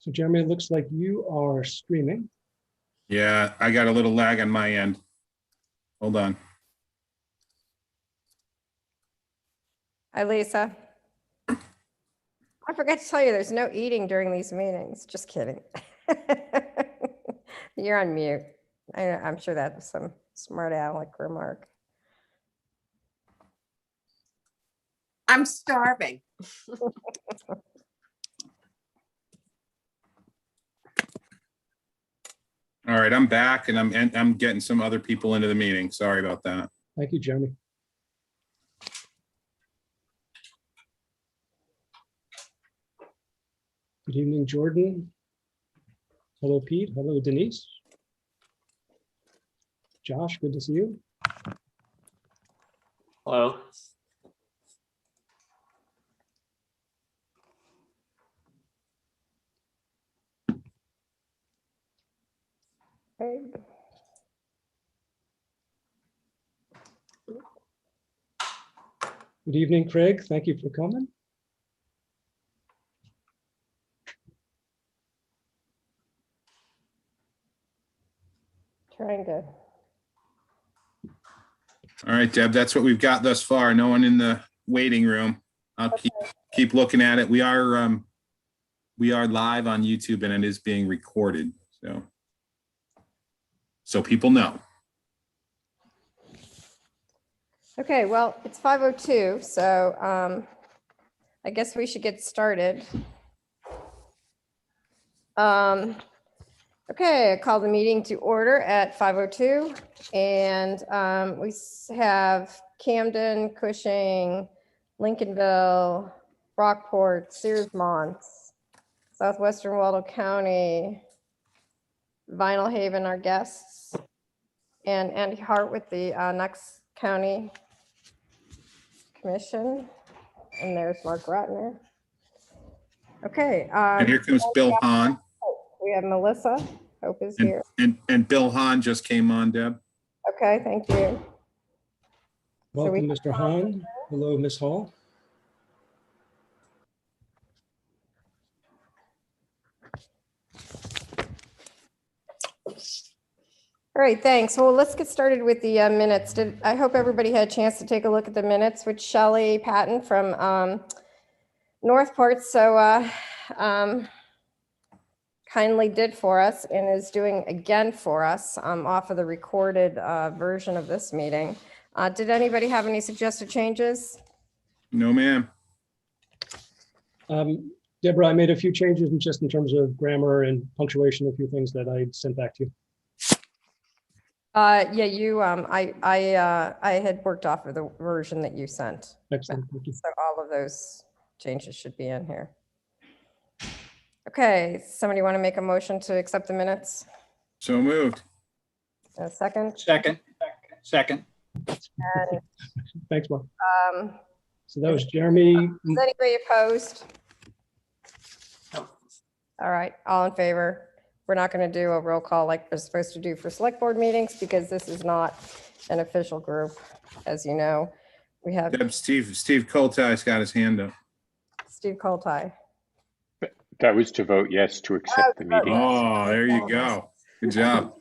So Jeremy, it looks like you are streaming. Yeah, I got a little lag on my end. Hold on. Hi, Lisa. I forgot to tell you, there's no eating during these meetings. Just kidding. You're on mute. I'm sure that was some smart aleck remark. I'm starving. All right, I'm back and I'm getting some other people into the meeting. Sorry about that. Thank you, Jeremy. Good evening, Jordan. Hello, Pete. Hello, Denise. Josh, good to see you. Hello. Hey. Good evening, Craig. Thank you for coming. Trying to. All right, Deb, that's what we've got thus far. No one in the waiting room. I'll keep looking at it. We are live on YouTube and it is being recorded. So people know. Okay, well, it's 5:02, so I guess we should get started. Okay, I call the meeting to order at 5:02, and we have Camden, Cushing, Lincolnville, Rockport, Searsmont, Southwestern Waldo County, Vinyl Haven, our guests, and Andy Hart with the Knox County Commission, and there's Mark Ratner. Okay. And here comes Bill Hahn. We have Melissa, Hope is here. And Bill Hahn just came on, Deb. Okay, thank you. Welcome, Mr. Hahn. Hello, Ms. Hall. All right, thanks. Well, let's get started with the minutes. I hope everybody had a chance to take a look at the minutes, which Shelley Patton from Northport so kindly did for us and is doing again for us off of the recorded version of this meeting. Did anybody have any suggested changes? No, ma'am. Deborah, I made a few changes just in terms of grammar and punctuation, a few things that I sent back to you. Yeah, I had worked off of the version that you sent. Excellent, thank you. So all of those changes should be in here. Okay, somebody want to make a motion to accept the minutes? So moved. A second? Second. And, Thanks, Mark. So that was Jeremy. is anybody opposed? All right, all in favor? We're not going to do a roll call like we're supposed to do for select board meetings because this is not an official group, as you know. We have Deb, Steve Coltie's got his hand up. Steve Coltie. That was to vote yes to accept the meeting. Oh, there you go. Good job.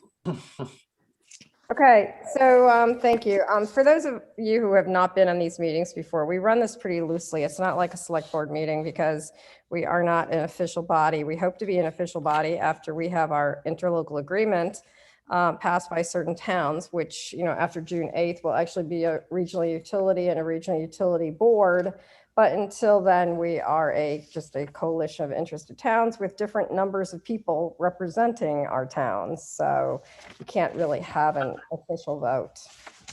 Okay, so thank you. For those of you who have not been on these meetings before, we run this pretty loosely. It's not like a select board meeting because we are not an official body. We hope to be an official body after we have our interlocal agreement passed by certain towns, which, you know, after June 8th will actually be a regional utility and a regional utility board. But until then, we are just a coalition of interested towns with different numbers of people representing our towns. So you can't really have an official vote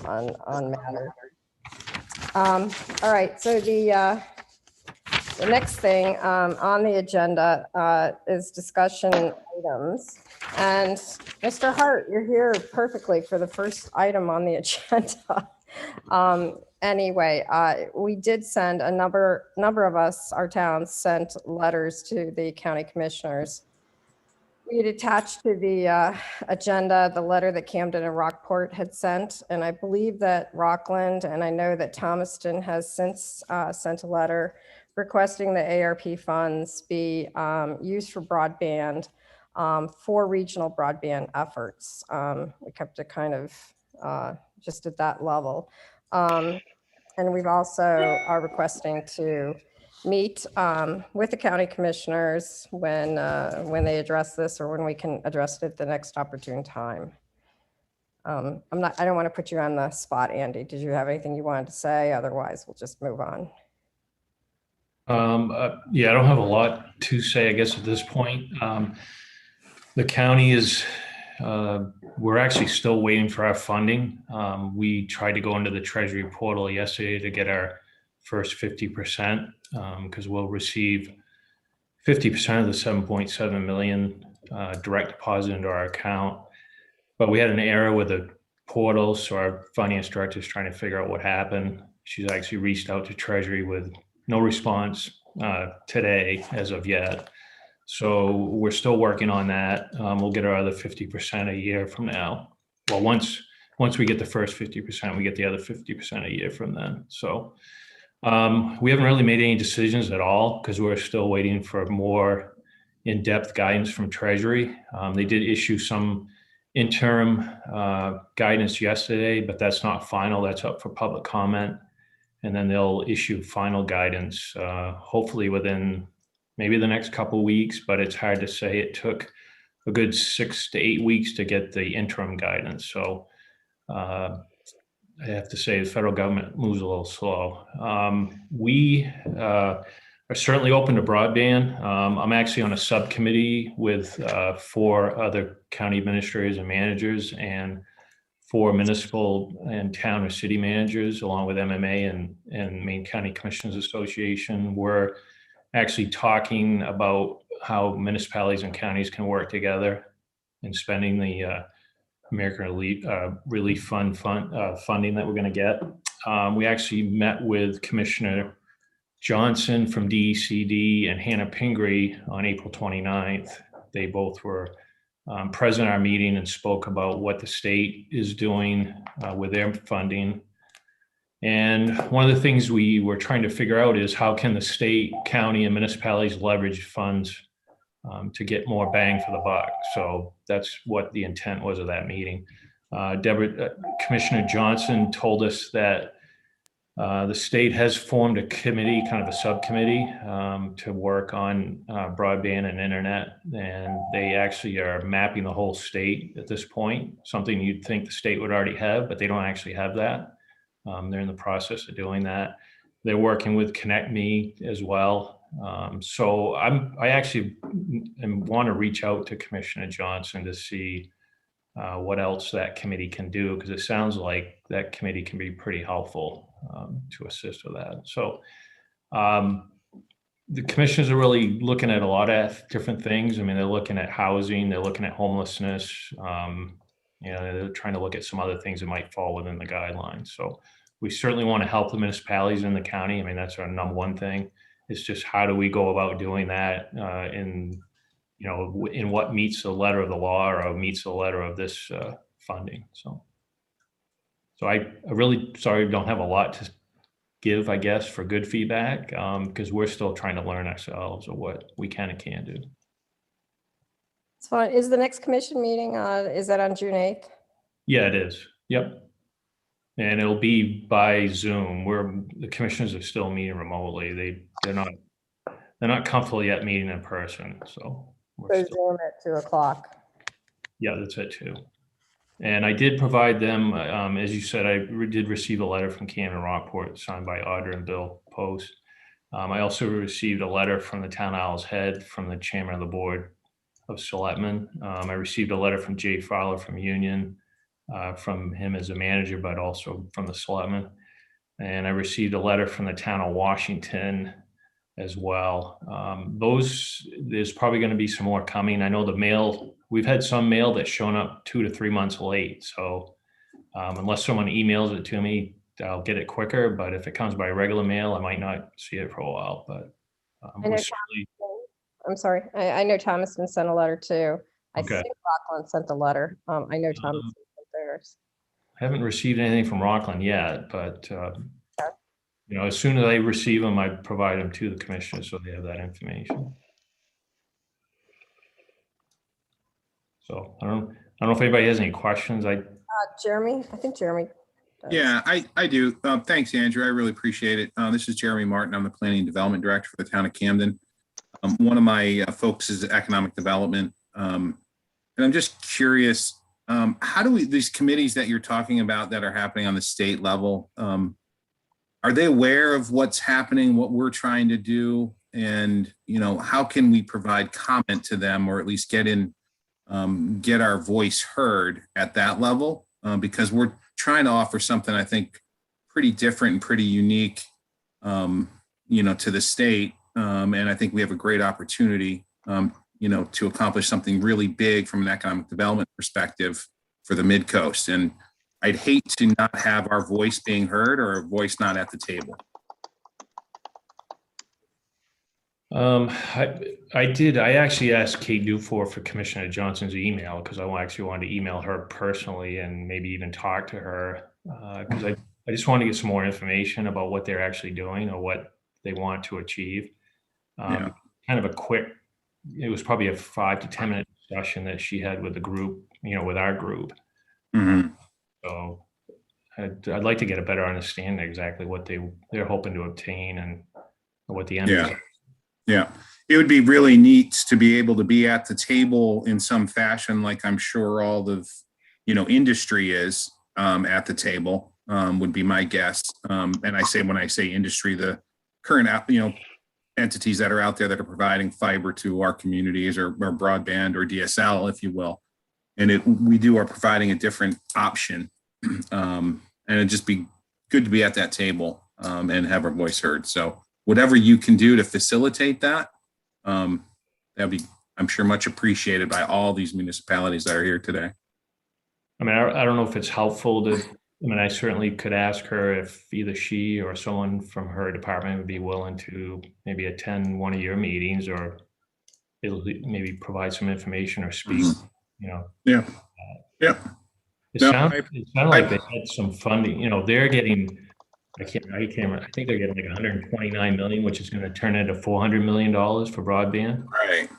on matter. All right, so the next thing on the agenda is discussion items. And Mr. Hart, you're here perfectly for the first item on the agenda. Anyway, we did send a number of us, our towns, sent letters to the county commissioners We had attached to the agenda the letter that Camden and Rockport had sent, and I believe that Rockland, and I know that Thomaston has since sent a letter requesting the ARP funds be used for broadband, for regional broadband efforts. We kept it kind of just at that level. And we've also are requesting to meet with the county commissioners when they address this, or when we can address it at the next opportune time. I don't want to put you on the spot, Andy. Did you have anything you wanted to say? Otherwise, we'll just move on. Yeah, I don't have a lot to say, I guess, at this point. The county is, we're actually still waiting for our funding. We tried to go into the Treasury portal yesterday to get our first 50%, because we'll receive 50% of the 7.7 million direct deposit into our account. But we had an error with the portal, so our finance director is trying to figure out what happened. She's actually reached out to Treasury with no response today as of yet. So we're still working on that. We'll get our other 50% a year from now. Well, once we get the first 50%, we get the other 50% a year from then. So we haven't really made any decisions at all because we're still waiting for more in-depth guidance from Treasury. They did issue some interim guidance yesterday, but that's not final. That's up for public comment. And then they'll issue final guidance, hopefully within maybe the next couple of weeks, but it's hard to say. It took a good 6 to 8 weeks to get the interim guidance. So I have to say the federal government moves a little slow. We are certainly open to broadband. I'm actually on a subcommittee with 4 other county administrators and managers and 4 municipal and town or city managers, along with MMA and Maine County Commissioners Association. We're actually talking about how municipalities and counties can work together in spending the American Relief Fund funding that we're going to get. We actually met with Commissioner Johnson from DECD and Hannah Pingree on April 29th. They both were present at our meeting and spoke about what the state is doing with their funding. And one of the things we were trying to figure out is how can the state, county, and municipalities leverage funds to get more bang for the buck. So that's what the intent was of that meeting. Commissioner Johnson told us that the state has formed a committee, kind of a subcommittee, to work on broadband and internet. And they actually are mapping the whole state at this point, something you'd think the state would already have, but they don't actually have that. They're in the process of doing that. They're working with Connect Me as well. So I actually want to reach out to Commissioner Johnson to see what else that committee can do, because it sounds like that committee can be pretty helpful to assist with that. So the commissioners are really looking at a lot of different things. I mean, they're looking at housing, they're looking at homelessness. They're trying to look at some other things that might fall within the guidelines. So we certainly want to help the municipalities in the county. I mean, that's our number one thing. It's just how do we go about doing that in what meets the letter of the law or meets the letter of this funding. So I really sorry we don't have a lot to give, I guess, for good feedback, because we're still trying to learn ourselves of what we can and can't do. It's fine. Is the next commission meeting is that on June 8th? Yeah, it is. Yep. And it'll be by Zoom. The commissioners are still meeting remotely. They're not comfortable yet meeting in person. So we're still, Zoom at 2 o'clock. yeah, that's it too. And I did provide them, as you said, I did receive a letter from Camden Rockport signed by Audra and Bill Post. I also received a letter from the Town Owl's Head from the chairman of the board of Selectmen. I received a letter from Jay Fowler from Union, from him as a manager, but also from the Selectmen. And I received a letter from the town of Washington as well. There's probably going to be some more coming. I know the mail, we've had some mail that's shown up 2 to 3 months late. So unless someone emails it to me, I'll get it quicker. But if it comes by regular mail, I might not see it for a while. But I'm sorry. I know Thomaston sent a letter too. I Okay. think Rockland sent a letter. I know Thomas sent theirs. I haven't received anything from Rockland yet, but, as soon as I receive them, I provide them to the commissioners so they have that information. So I don't know if anybody has any questions. Jeremy, I think Jeremy does. Yeah, I do. Thanks, Andrew. I really appreciate it. This is Jeremy Martin. I'm the Planning and Development Director for the town of Camden. One of my folks is economic development. And I'm just curious, how do these committees that you're talking about that are happening on the state level, are they aware of what's happening, what we're trying to do? And, how can we provide comment to them, or at least get our voice heard at that level? Because we're trying to offer something, I think, pretty different and pretty unique, to the state. And I think we have a great opportunity, to accomplish something really big from an economic development perspective for the Midcoast. And I'd hate to not have our voice being heard or a voice not at the table. I actually asked Kate Dufour for Commissioner Johnson's email because I actually wanted to email her personally and maybe even talk to her because I just want to get some more information about what they're actually doing or what they want to achieve. Kind of it was probably a 5 to 10 minute discussion that she had with the group, with our group. Mm-hmm. So I'd like to get a better understanding exactly what they're hoping to obtain and what the end is. Yeah, it would be really neat to be able to be at the table in some fashion, like I'm sure all the, industry is at the table, would be my guess. And when I say industry, the current, entities that are out there that are providing fiber to our communities or broadband or DSL, if you will. And we are providing a different option. And it'd just be good to be at that table and have our voice heard. So whatever you can do to facilitate that, that'd be, I'm sure, much appreciated by all these municipalities that are here today. I mean, I don't know if it's helpful I certainly could ask her if either she or someone from her department would be willing to maybe attend one of your meetings or maybe provide some information or speak, Yeah. It sounded like they had some funding, they're getting, I think they're getting like 129 million, which is going to turn into $400 million for broadband. Right.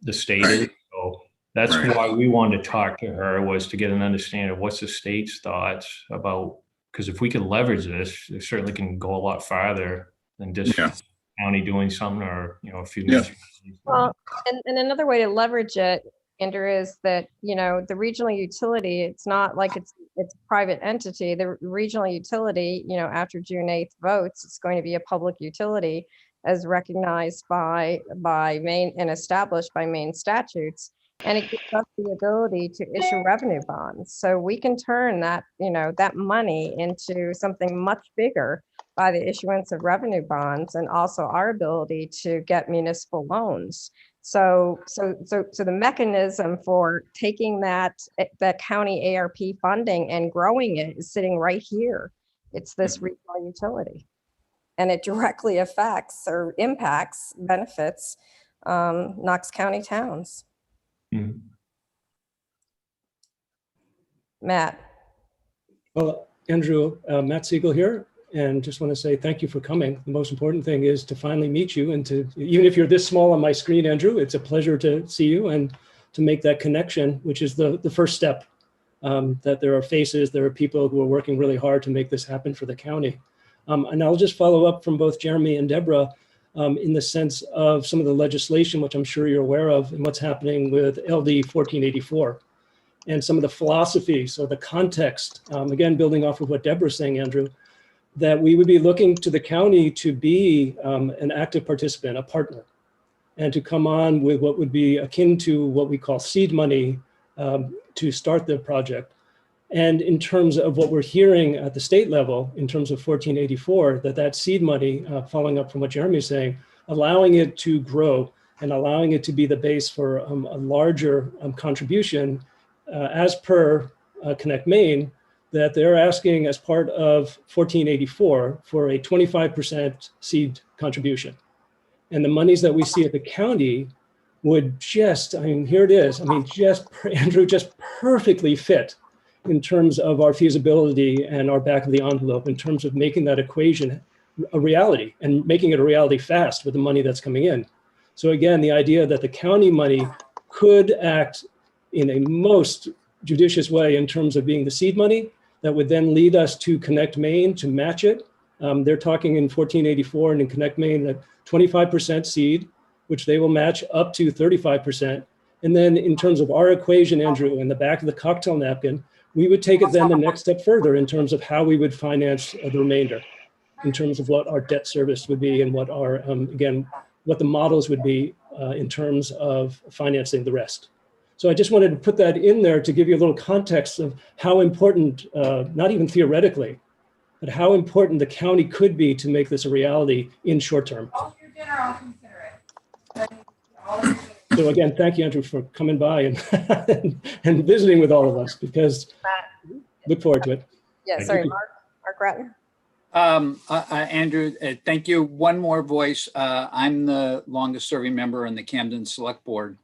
The state is. So that's why we wanted to talk to her, was to get an understanding of what's the state's thoughts about, because if we can leverage this, it certainly can go a lot farther than just county doing something or, a few minutes. Well, and another way to leverage it, Andrew, is that, the regional utility, it's not like it's a private entity. The regional utility, after June 8th votes, it's going to be a public utility as recognized by Maine and established by Maine statutes. And it gives us the ability to issue revenue bonds. So we can turn that, that money into something much bigger by the issuance of revenue bonds, and also our ability to get municipal loans. So the mechanism for taking that county ARP funding and growing it is sitting right here. It's this regional utility, and it directly affects or impacts, benefits Knox County towns. Mm-hmm. Matt. Well, Andrew, Matt Siegel here, and just want to say thank you for coming. The most important thing is to finally meet you, and to, even if you're this small on my screen, Andrew, it's a pleasure to see you and to make that connection, which is the first step, that there are faces, there are people who are working really hard to make this happen for the county. And I'll just follow up from both Jeremy and Deborah in the sense of some of the legislation, which I'm sure you're aware of, and what's happening with LD 1484 and some of the philosophy. So the context, again, building off of what Deborah's saying, Andrew, that we would be looking to the county to be an active participant, a partner, and to come on with what would be akin to what we call seed money to start the project. And in terms of what we're hearing at the state level, in terms of 1484, that seed money, following up from what Jeremy is saying, allowing it to grow and allowing it to be the base for a larger contribution as per Connect Maine, that they're asking as part of 1484 for a 25% seed contribution. And the monies that we see at the county would just, I mean, here it is. I mean, just, Andrew, just perfectly fit in terms of our feasibility and our back of the envelope, in terms of making that equation a reality and making it a reality fast with the money that's coming in. So again, the idea that the county money could act in a most judicious way in terms of being the seed money that would then lead us to Connect Maine to match it. They're talking in 1484 and in Connect Maine that 25% seed, which they will match up to 35%. And then in terms of our equation, Andrew, in the back of the cocktail napkin, we would take it then the next step further in terms of how we would finance the remainder, in terms of what our debt service would be and what our, again, what the models would be in terms of financing the rest. So I just wanted to put that in there to give you a little context of how important, not even theoretically, but how important the county could be to make this a reality in short term. So again, thank you, Andrew, for coming by and, and visiting with all of us, because look forward to it. Yeah, sorry, Mark Ratton. Andrew, thank you. One more voice. I'm the longest serving member on the Camden Select Board.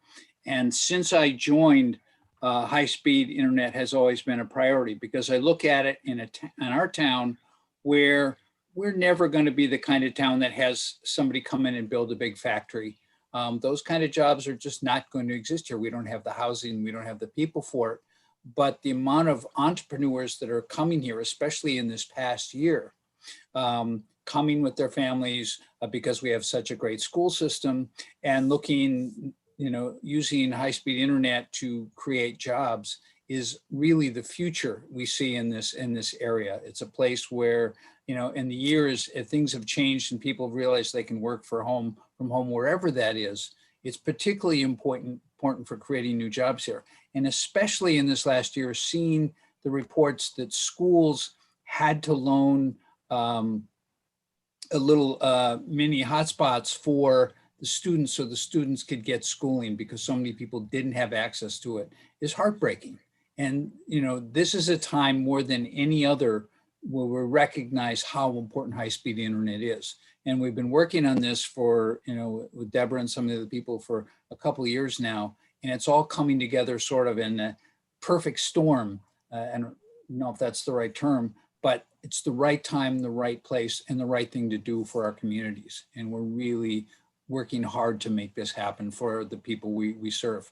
And since I joined, high-speed internet has always been a priority, because I look at it in our town where we're never going to be the kind of town that has somebody come in and build a big factory. Those kind of jobs are just not going to exist here. We don't have the housing, we don't have the people for it. But the amount of entrepreneurs that are coming here, especially in this past year, coming with their families because we have such a great school system, and looking, using high-speed internet to create jobs is really the future we see in this area. It's a place where, in the years, things have changed and people have realized they can work from home wherever that is. It's particularly important for creating new jobs here. And especially in this last year, seeing the reports that schools had to loan a little mini hotspots for the students so the students could get schooling, because so many people didn't have access to it, is heartbreaking. And, this is a time more than any other where we recognize how important high-speed internet is. And we've been working on this for, with Deborah and some of the people for a couple of years now, and it's all coming together sort of in a perfect storm. I don't know if that's the right term, but it's the right time, the right place, and the right thing to do for our communities. And we're really working hard to make this happen for the people we serve.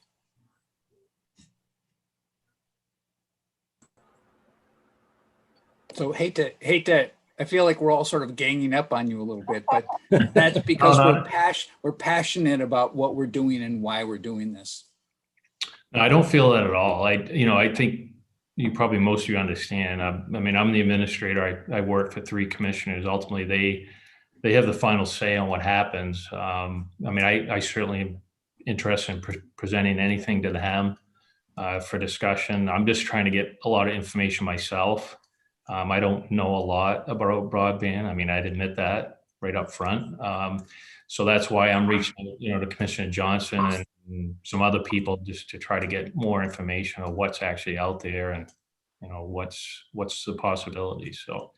So hate to, I feel like we're all sort of ganging up on you a little bit, but that's because we're passionate about what we're doing and why we're doing this. I don't feel that at all. I think most of you understand. I mean, I'm the administrator. I work for 3 commissioners. Ultimately, they have the final say on what happens. I certainly am interested in presenting anything to them for discussion. I'm just trying to get a lot of information myself. I don't know a lot about broadband. I mean, I'd admit that right up front. So that's why I'm reaching, to Commissioner Johnson and some other people, just to try to get more information on what's actually out there and, what's the possibilities. So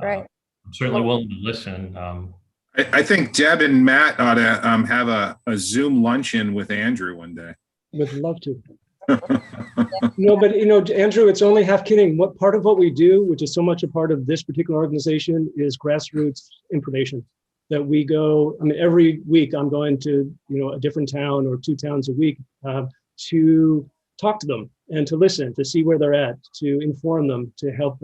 Right. I'm certainly willing to listen. I think Deb and Matt ought to have a Zoom luncheon with Andrew one day. Would love to. No, but Andrew, it's only half kidding. What part of what we do, which is so much a part of this particular organization, is grassroots information that we go. I mean, every week I'm going to a different town or 2 towns a week to talk to them and to listen, to see where they're at, to inform them, to help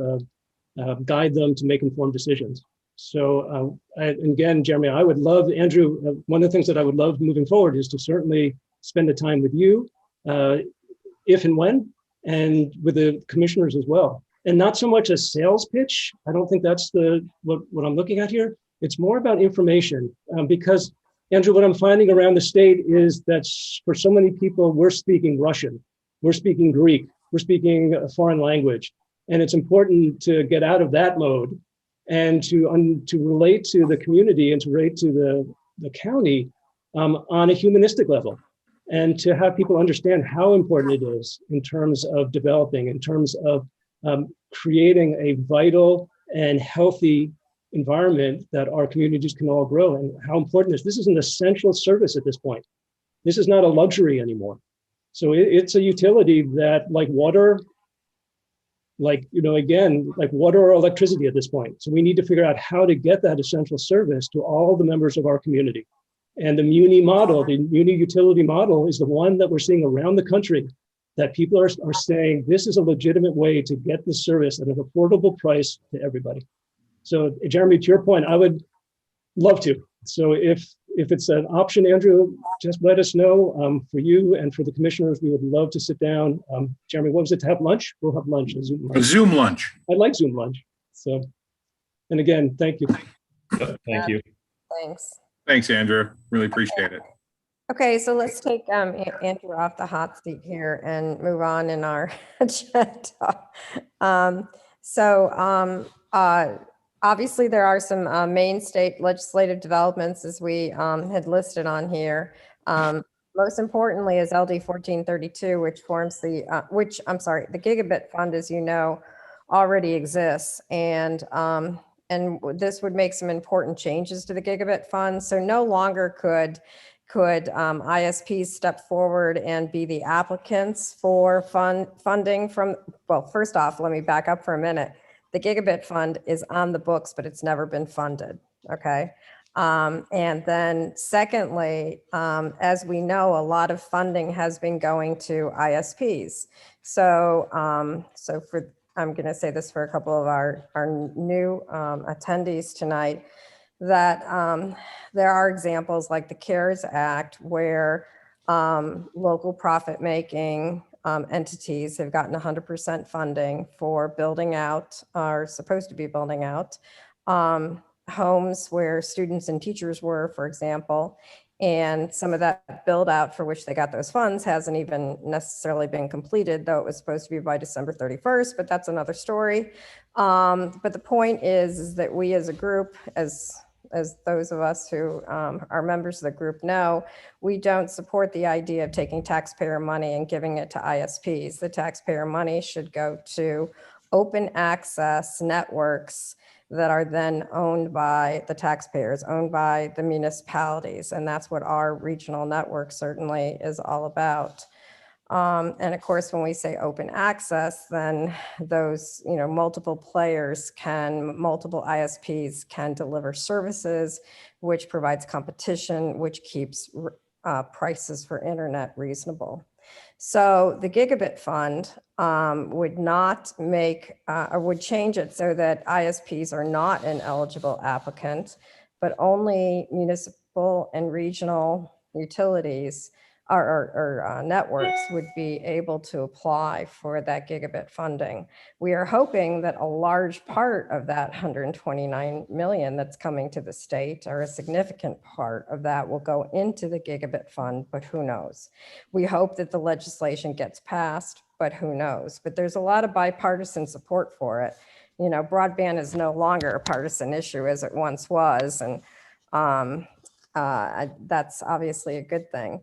guide them to make informed decisions. So again, Jeremy, I would love, Andrew, one of the things that I would love moving forward is to certainly spend the time with you, if and when, and with the commissioners as well. And not so much a sales pitch. I don't think that's what I'm looking at here. It's more about information, because Andrew, what I'm finding around the state is that for so many people, we're speaking Russian, we're speaking Greek, we're speaking a foreign language. And it's important to get out of that mode and to relate to the community and to relate to the county on a humanistic level, and to have people understand how important it is in terms of developing, in terms of creating a vital and healthy environment that our communities can all grow, and how important this is an essential service at this point. This is not a luxury anymore. So it's a utility that, like water, like, again, like water or electricity at this point. So we need to figure out how to get that essential service to all the members of our community. And the muni model, the muni utility model, is the one that we're seeing around the country, that people are saying this is a legitimate way to get the service at an affordable price to everybody. So Jeremy, to your point, I would love to. So if it's an option, Andrew, just let us know. For you and for the commissioners, we would love to sit down. Jeremy, what was it, to have lunch? We'll have lunch, a Zoom lunch. A Zoom lunch. I like Zoom lunch. So, and again, thank you. Thank you. Thanks. Thanks, Andrew. Really appreciate it. Okay, so let's take Andrew off the hot seat here and move on in our agenda. Obviously, there are some main state legislative developments, as we had listed on here. Most importantly is LD 1432, which forms the Gigabit Fund, as you know, already exists, and this would make some important changes to the Gigabit Fund. So no longer could ISPs step forward and be the applicants for funding from, well, first off, let me back up for a minute. The Gigabit Fund is on the books, but it's never been funded, okay? And then secondly, as we know, a lot of funding has been going to ISPs. So, I'm gonna say this for a couple of our new attendees tonight, that there are examples like the CARES Act where local profit-making entities have gotten 100% funding for building out, or supposed to be building out, homes where students and teachers were, for example, and some of that build out for which they got those funds hasn't even necessarily been completed, though it was supposed to be by December 31st, but that's another story. But the point is that we as a group, as those of us who are members of the group know, we don't support the idea of taking taxpayer money and giving it to ISPs. The taxpayer money should go to open access networks that are then owned by the taxpayers, owned by the municipalities. And that's what our regional network certainly is all about. And of course, when we say open access, then those, multiple players multiple ISPs can deliver services, which provides competition, which keeps prices for internet reasonable. So the Gigabit Fund would not make, or would change it so that ISPs are not an eligible applicant, but only municipal and regional utilities or networks would be able to apply for that Gigabit funding. We are hoping that a large part of that 129 million that's coming to the state, or a significant part of that, will go into the Gigabit Fund, but who knows? We hope that the legislation gets passed, but who knows? But there's a lot of bipartisan support for it. Broadband is no longer a partisan issue as it once was, and that's obviously a good thing.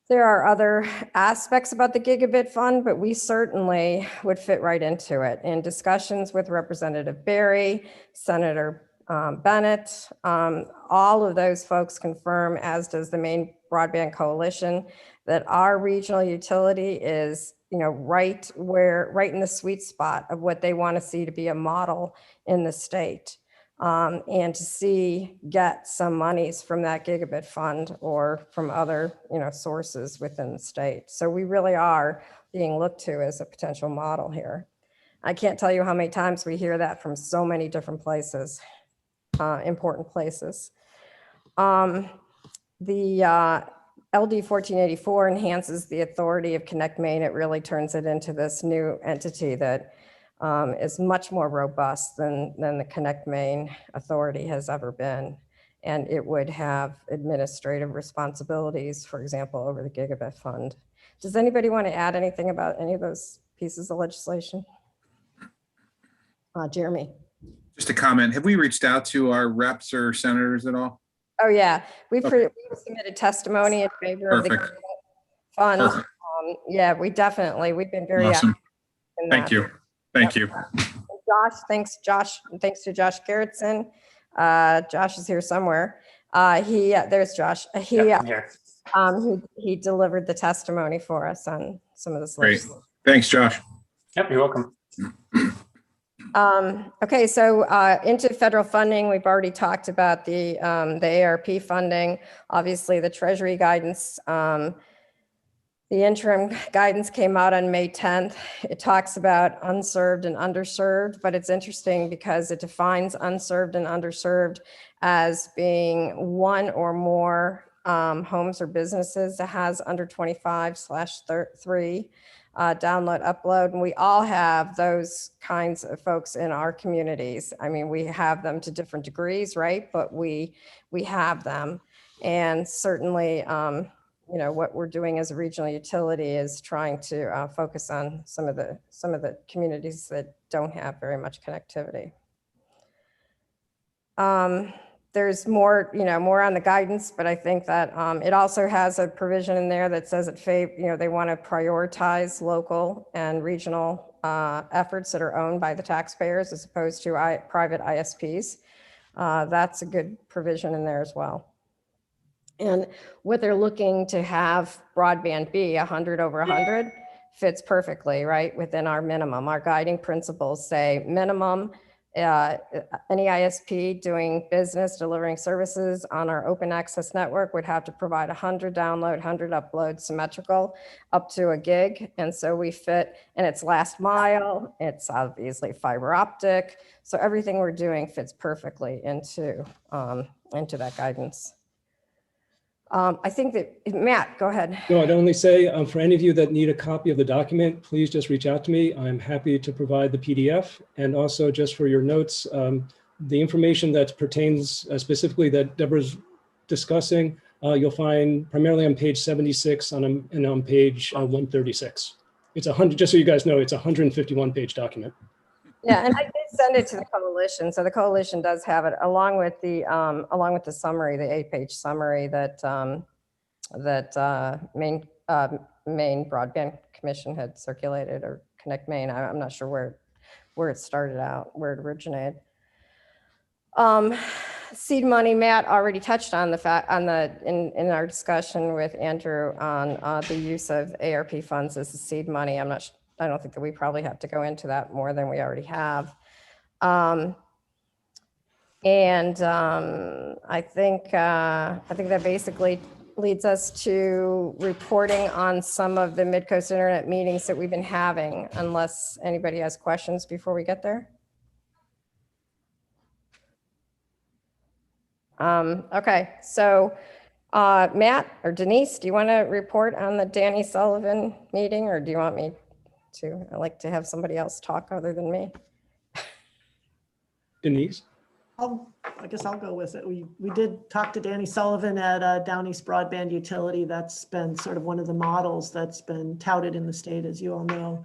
There are other aspects about the Gigabit Fund, but we certainly would fit right into it. In discussions with Representative Berry, Senator Bennett, all of those folks confirm, as does the main Broadband Coalition, that our regional utility is, right in the sweet spot of what they want to see to be a model in the state. And to get some monies from that Gigabit Fund or from other, sources within the state. So we really are being looked to as a potential model here. I can't tell you how many times we hear that from so many different places, important places. The LD 1484 enhances the authority of Connect Maine. It really turns it into this new entity that is much more robust than the Connect Maine authority has ever been. And it would have administrative responsibilities, for example, over the Gigabit Fund. Does anybody want to add anything about any of those pieces of legislation? Jeremy. Just a comment. Have we reached out to our reps or senators at all? Oh, yeah. We've submitted testimony in favor of the Gigabit Fund. Yeah, we've been very awesome. In Thank that. you. Thank you. Josh, thanks to Josh Gerritsen. Josh is here somewhere. There's Josh. I'm here. He delivered the testimony for us on some of this Great. legislation. Thanks, Josh. Yep, you're welcome. Okay, so into federal funding, we've already talked about the ARP funding. Obviously, the Treasury guidance, the interim guidance came out on May 10th. It talks about unserved and underserved, but it's interesting because it defines unserved and underserved as being one or more homes or businesses that has under 25/3 download upload. And we all have those kinds of folks in our communities. I mean, we have them to different degrees, right? But we have them. And certainly, you know, what we're doing as a regional utility is trying to focus on some of the communities that don't have very much connectivity. There's more, you know, more on the guidance, but I think that it also has a provision in there that says they want to prioritize local and regional efforts that are owned by the taxpayers as opposed to private ISPs. That's a good provision in there as well. And what they're looking to have broadband be 100 over 100 fits perfectly, right, within our minimum. Our guiding principles say minimum, any ISP doing business, delivering services on our open access network would have to provide 100 download, 100 upload symmetrical up to a gig. And so we fit, and it's last mile, it's obviously fiber optic. So everything we're doing fits perfectly into that guidance. I think that, Matt, go ahead. No, I'd only say for any of you that need a copy of the document, please just reach out to me. I'm happy to provide the PDF. And also just for your notes, the information that pertains specifically that Deborah's discussing, you'll find primarily on page 76 and on page 136. It's 100, just so you guys know, it's a 151 page document. Yeah, and I did send it to the coalition. So the coalition does have it along with the summary, the 8-page summary that Maine Broadband Commission had circulated, or Connect Maine. I'm not sure where it started out, where it originated. Seed money, Matt already touched on the fact in our discussion with Andrew on the use of ARP funds as the seed money. I don't think that we probably have to go into that more than we already have. I think that basically leads us to reporting on some of the Midcoast Internet meetings that we've been having, unless anybody has questions before we get there. Okay, so Matt or Denise, do you want to report on the Danny Sullivan meeting, or do you want me to? I like to have somebody else talk other than me. Denise? I guess I'll go with it. We did talk to Danny Sullivan at Down East Broadband Utility. That's been sort of one of the models that's been touted in the state, as you all know,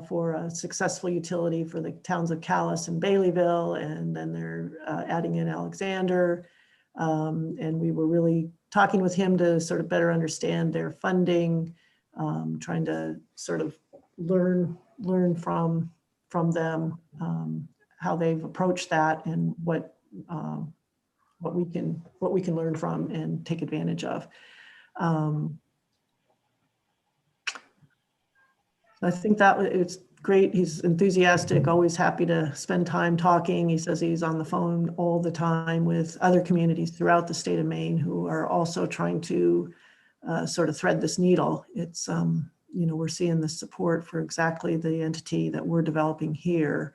for a successful utility for the towns of Calais and Baileyville, and then they're adding in Alexander. And we were really talking with him to sort of better understand their funding, trying to sort of learn from them, how they've approached that, and what we can learn from and take advantage of. I think that it's great. He's enthusiastic, always happy to spend time talking. He says he's on the phone all the time with other communities throughout the state of Maine who are also trying to sort of thread this needle. It's, you know, we're seeing the support for exactly the entity that we're developing here.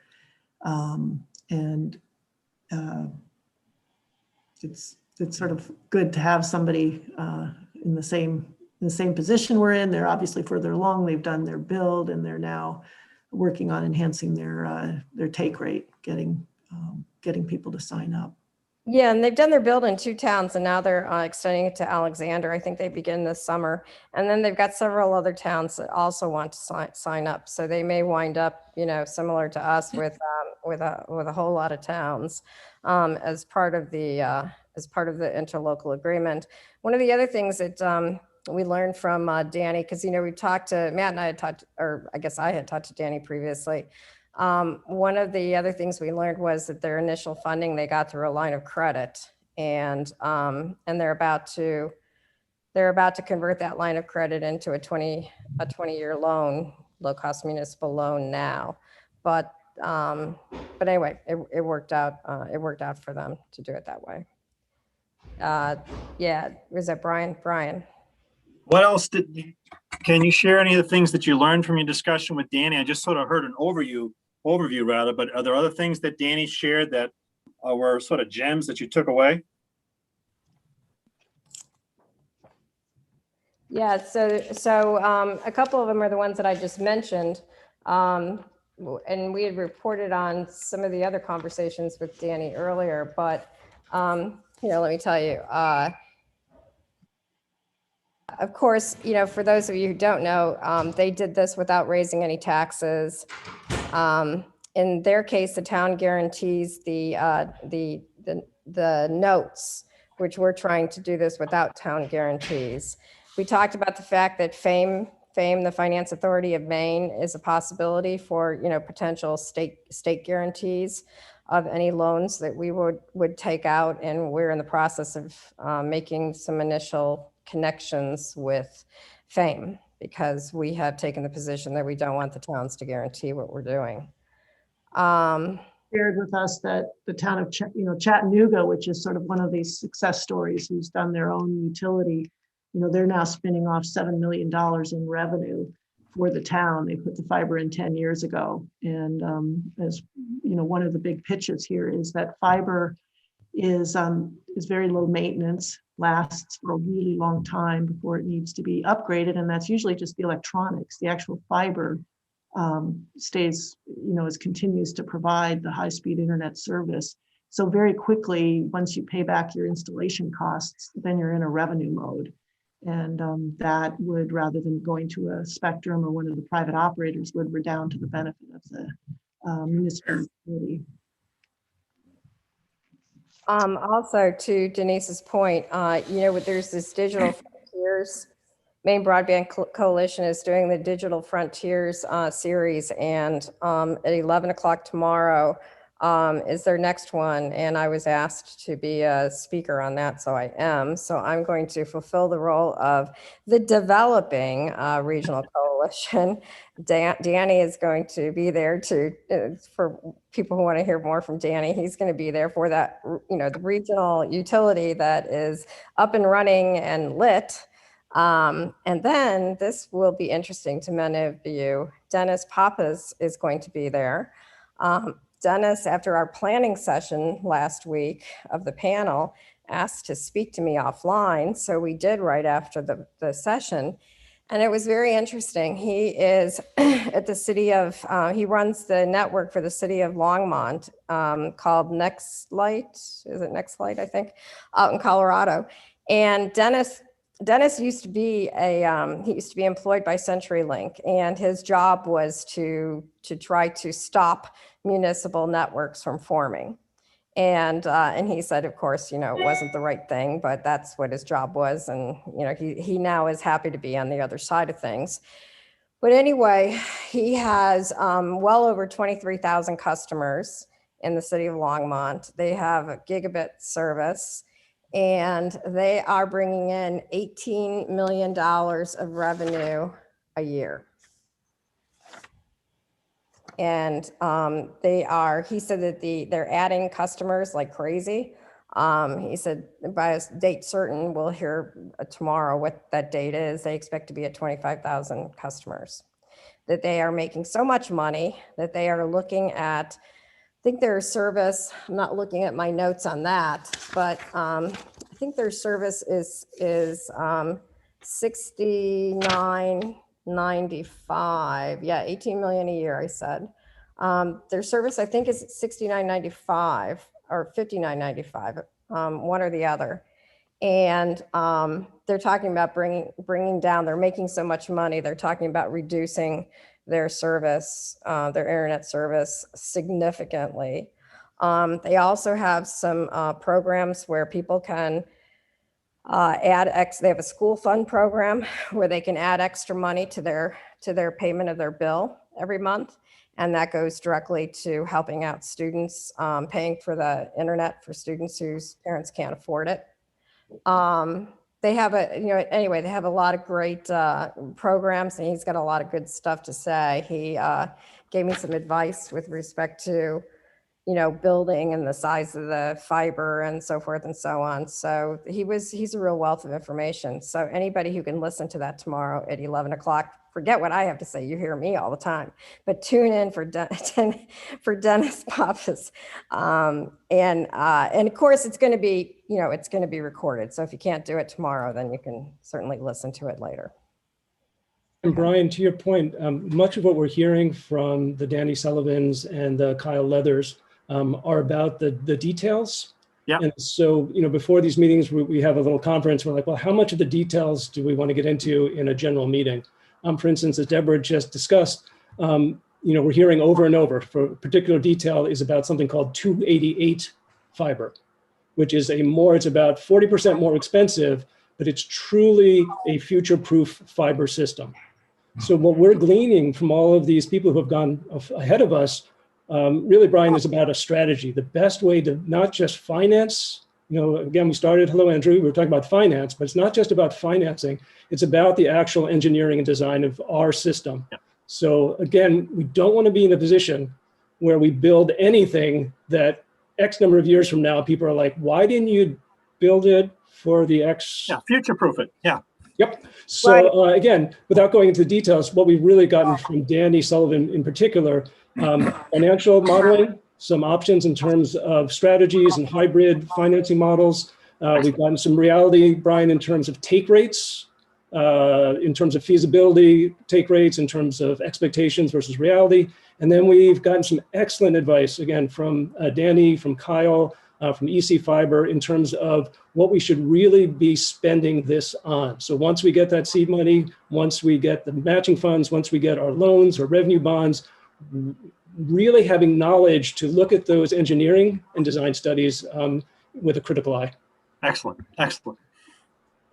It's sort of good to have somebody in the same position we're in. They're obviously further along. They've done their build, and they're now working on enhancing their take rate, getting people to sign up. Yeah, and they've done their build in 2 towns, and now they're extending it to Alexander. I think they begin this summer, and then they've got several other towns that also want to sign up. So they may wind up, you know, similar to us with a whole lot of towns as part of the interlocal agreement. One of the other things that we learned from Danny, because, you know, we've talked to Matt, and I had talked, or I guess I had talked to Danny previously. One of the other things we learned was that their initial funding they got through a line of credit, and they're about to they're about to convert that line of credit into a 20-year loan, low-cost municipal loan now. But anyway, it worked out. It worked out for them to do it that way. Yeah, was that Brian? Brian. What else can you share any of the things that you learned from your discussion with Danny? I just sort of heard an overview rather, but are there other things that Danny shared that were sort of gems that you took away? Yeah, so a couple of them are the ones that I just mentioned. And we had reported on some of the other conversations with Danny earlier, but let me tell you, of course, for those of you who don't know, they did this without raising any taxes. In their case, the town guarantees the notes, which we're trying to do this without town guarantees. We talked about the fact that FAME, the Finance Authority of Maine, is a possibility for potential state guarantees of any loans that we would take out, and we're in the process of making some initial connections with FAME because we have taken the position that we don't want the towns to guarantee what we're doing. Shared with us that the town of Chattanooga, which is sort of one of these success stories, who's done their own utility, they're now spinning off $7 million in revenue for the town. They put the fiber in 10 years ago. And as one of the big pitches here is that fiber is very low maintenance, lasts for a really long time before it needs to be upgraded. And that's usually just the electronics. The actual fiber stays, continues to provide the high-speed internet service. So very quickly, once you pay back your installation costs, then you're in a revenue mode. And that would, rather than going to a Spectrum or one of the private operators, would redound to the benefit of the municipality. Also, to Denise's point, there's this Digital Frontiers. Maine Broadband Coalition is doing the Digital Frontiers series, and at 11 o'clock tomorrow is their next one. And I was asked to be a speaker on that, so I am. So I'm going to fulfill the role of the developing regional coalition. Danny is going to be there for people who want to hear more from Danny. He's going to be there for that, the regional utility that is up and running and lit. And then this will be interesting to many of you. Dennis Pappas is going to be there. Dennis, after our planning session last week of the panel, asked to speak to me offline. So we did right after the session. And it was very interesting. He is at the city of, he runs the network for the city of Longmont called Nextlight. Is it Nextlight, I think, out in Colorado. And Dennis used to be he used to be employed by CenturyLink, and his job was to try to stop municipal networks from forming. And he said, of course, it wasn't the right thing, but that's what his job was. And, he now is happy to be on the other side of things. But anyway, he has well over 23,000 customers in the city of Longmont. They have a gigabit service, and they are bringing in $18 million of revenue a year. And he said that they're adding customers like crazy. He said by a date certain, we'll hear tomorrow what that date is. They expect to be at 25,000 customers, that they are making so much money that they are looking at, I think their service, I'm not looking at my notes on that, but I think their service is $69.95. Yeah, 18 million a year, I said. Their service, I think, is $69.95 or $59.95, one or the other. And they're talking about bringing down, they're making so much money, they're talking about reducing their service, their internet service significantly. They also have some programs where people can they have a school fund program where they can add extra money to their payment of their bill every month. And that goes directly to helping out students, paying for the internet for students whose parents can't afford it. they have anyway, they have a lot of great programs, and he's got a lot of good stuff to say. He gave me some advice with respect to, building and the size of the fiber and so forth and so on. So he's a real wealth of information. So anybody who can listen to that tomorrow at 11 o'clock, forget what I have to say. You hear me all the time, but tune in for Dennis Pappas. And of course it's going to be, it's going to be recorded. So if you can't do it tomorrow, then you can certainly listen to it later. And Brian, to your point, much of what we're hearing from the Danny Sullivans and the Kyle Leathers are about the details. Yeah. And so, before these meetings, we have a little conference. We're like, well, how much of the details do we want to get into in a general meeting? For instance, as Deborah just discussed, we're hearing over and over for particular detail is about something called 288 fiber, which is it's about 40% more expensive, but it's truly a future-proof fiber system. So what we're gleaning from all of these people who have gone ahead of us, really, Brian, is about a strategy. The best way to not just finance, again, we started, hello, Andrew, we were talking about finance, but it's not just about financing. It's about the actual engineering and design of our system. Yeah. So again, we don't want to be in a position where we build anything that X number of years from now, people are like, why didn't you build it for the X? Yeah, future-proof it, yeah. Yep. So again, without going into the details, what we've really gotten from Danny Sullivan in particular, financial modeling, some options in terms of strategies and hybrid financing models. We've gotten some reality, Brian, in terms of take rates, in terms of feasibility, take rates, in terms of expectations versus reality. And then we've gotten some excellent advice, again, from Danny, from Kyle, from EC Fiber, in terms of what we should really be spending this on. So once we get that seed money, once we get the matching funds, once we get our loans or revenue bonds, really having knowledge to look at those engineering and design studies with a critical eye. Excellent, excellent.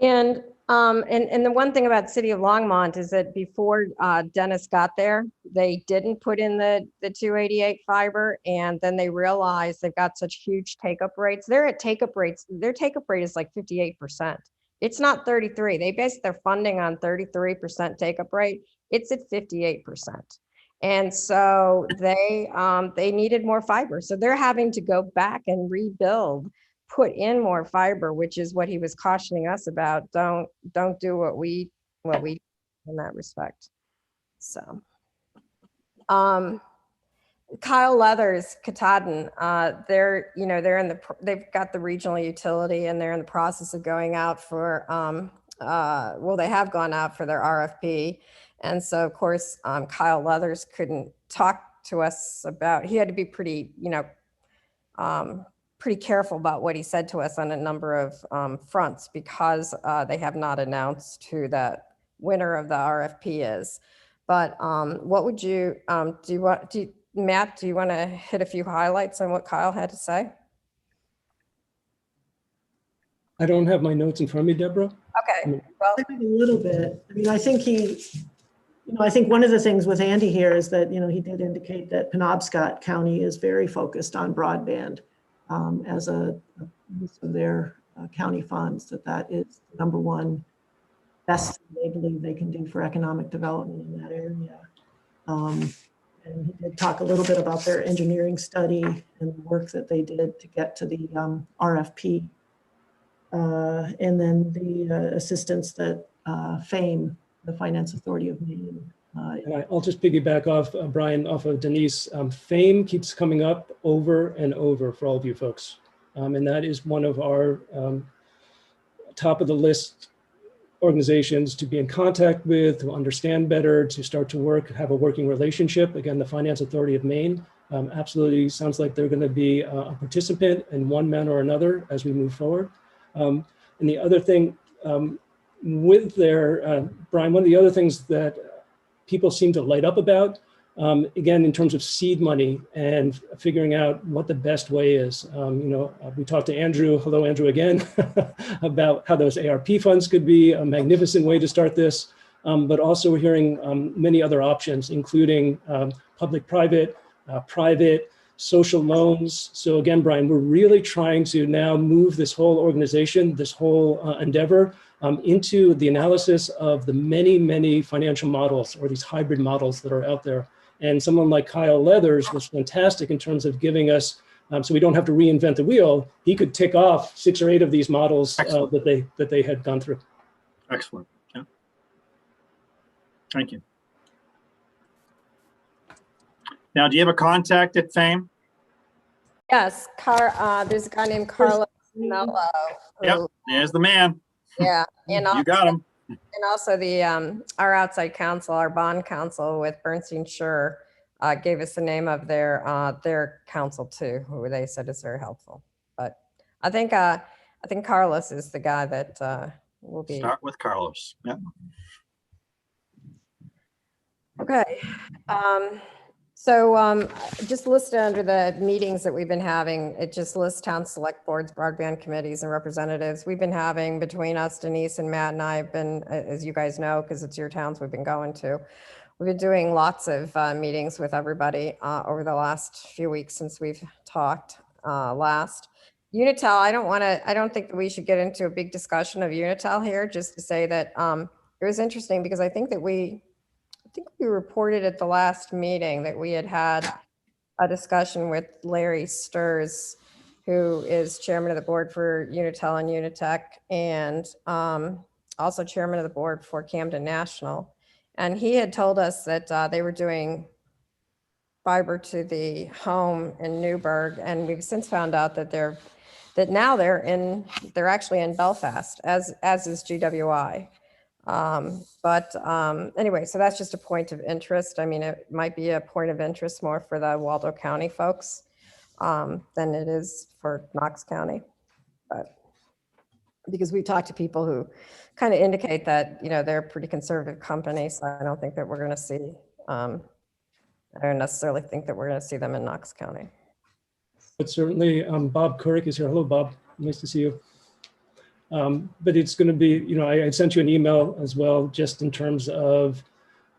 And the one thing about City of Longmont is that before Dennis got there, they didn't put in the 288 fiber, and then they realized they've got such huge take-up rates. Their take-up rate is like 58%. It's not 33. They base their funding on 33% take-up rate. It's at 58%. And so they needed more fiber. So they're having to go back and rebuild, put in more fiber, which is what he was cautioning us about. Don't do what we in that respect. So Kyle Leathers, Katahdin, they've got the regional utility, and they're in the process of going out for they have gone out for their RFP. And so, of course, Kyle Leathers couldn't talk to us about, he had to be pretty careful about what he said to us on a number of fronts, because they have not announced who the winner of the RFP is. But what would you, Matt, do you want to hit a few highlights on what Kyle had to say? I don't have my notes in front of me, Deborah. Okay, well, a little bit. I mean, I think I think one of the things with Andy here is that, he did indicate that Penobscot County is very focused on broadband as a use of their county funds, that is the number one best they believe they can do for economic development in that area. And he did talk a little bit about their engineering study and the work that they did to get to the RFP. And then the assistance that FAME, the Finance Authority of Maine. And I'll just piggyback off, Brian, off of Denise. FAME keeps coming up over and over for all of you folks. And that is one of our top of the list organizations to be in contact with, to understand better, to start to have a working relationship. Again, the Finance Authority of Maine absolutely sounds like they're going to be a participant in one manner or another as we move forward. And the other thing with their, Brian, one of the other things that people seem to light up about, again, in terms of seed money and figuring out what the best way is. We talked to Andrew, hello Andrew again, about how those ARP funds could be a magnificent way to start this, but also we're hearing many other options, including public-private, private, social loans. So again, Brian, we're really trying to now move this whole organization, this whole endeavor into the analysis of the many, many financial models or these hybrid models that are out there. And someone like Kyle Leathers was fantastic in terms of giving us, so we don't have to reinvent the wheel. He could tick off 6 or 8 of these models that they had gone through. Excellent. Yeah. Thank you. Now, do you have a contact at FAME? Yes, there's a guy named Carlos Mello. Yep, there's the man. Yeah, and You got him. also the our outside counsel, our bond counsel with Bernstein Schur, gave us the name of their counsel too, who they said is very helpful. But I think Carlos is the guy that will be. Start with Carlos. Yep. Okay. So just listed under the meetings that we've been having, it just lists town select boards, broadband committees, and representatives. We've been having between us, Denise and Matt and I have been, as you guys know, because it's your towns we've been going to. We've been doing lots of meetings with everybody over the last few weeks since we've talked last. Unitel, I don't think that we should get into a big discussion of Unitel here, just to say that it was interesting because I think we reported at the last meeting that we had a discussion with Larry Sturz, who is chairman of the board for Unitel and Unitech, and also chairman of the board for Camden National. And he had told us that they were doing fiber to the home in Newburgh, and we've since found out that they're actually in Belfast, as is GWI. Anyway, so that's just a point of interest. I mean, it might be a point of interest more for the Waldo County folks than it is for Knox County. But because we talked to people who kind of indicate that, they're a pretty conservative company. So I don't think that we're going to see, I don't necessarily think that we're going to see them in Knox County. But certainly Bob Couric is here. Hello, Bob. Nice to see you. But it's going to be, I sent you an email as well, just in terms of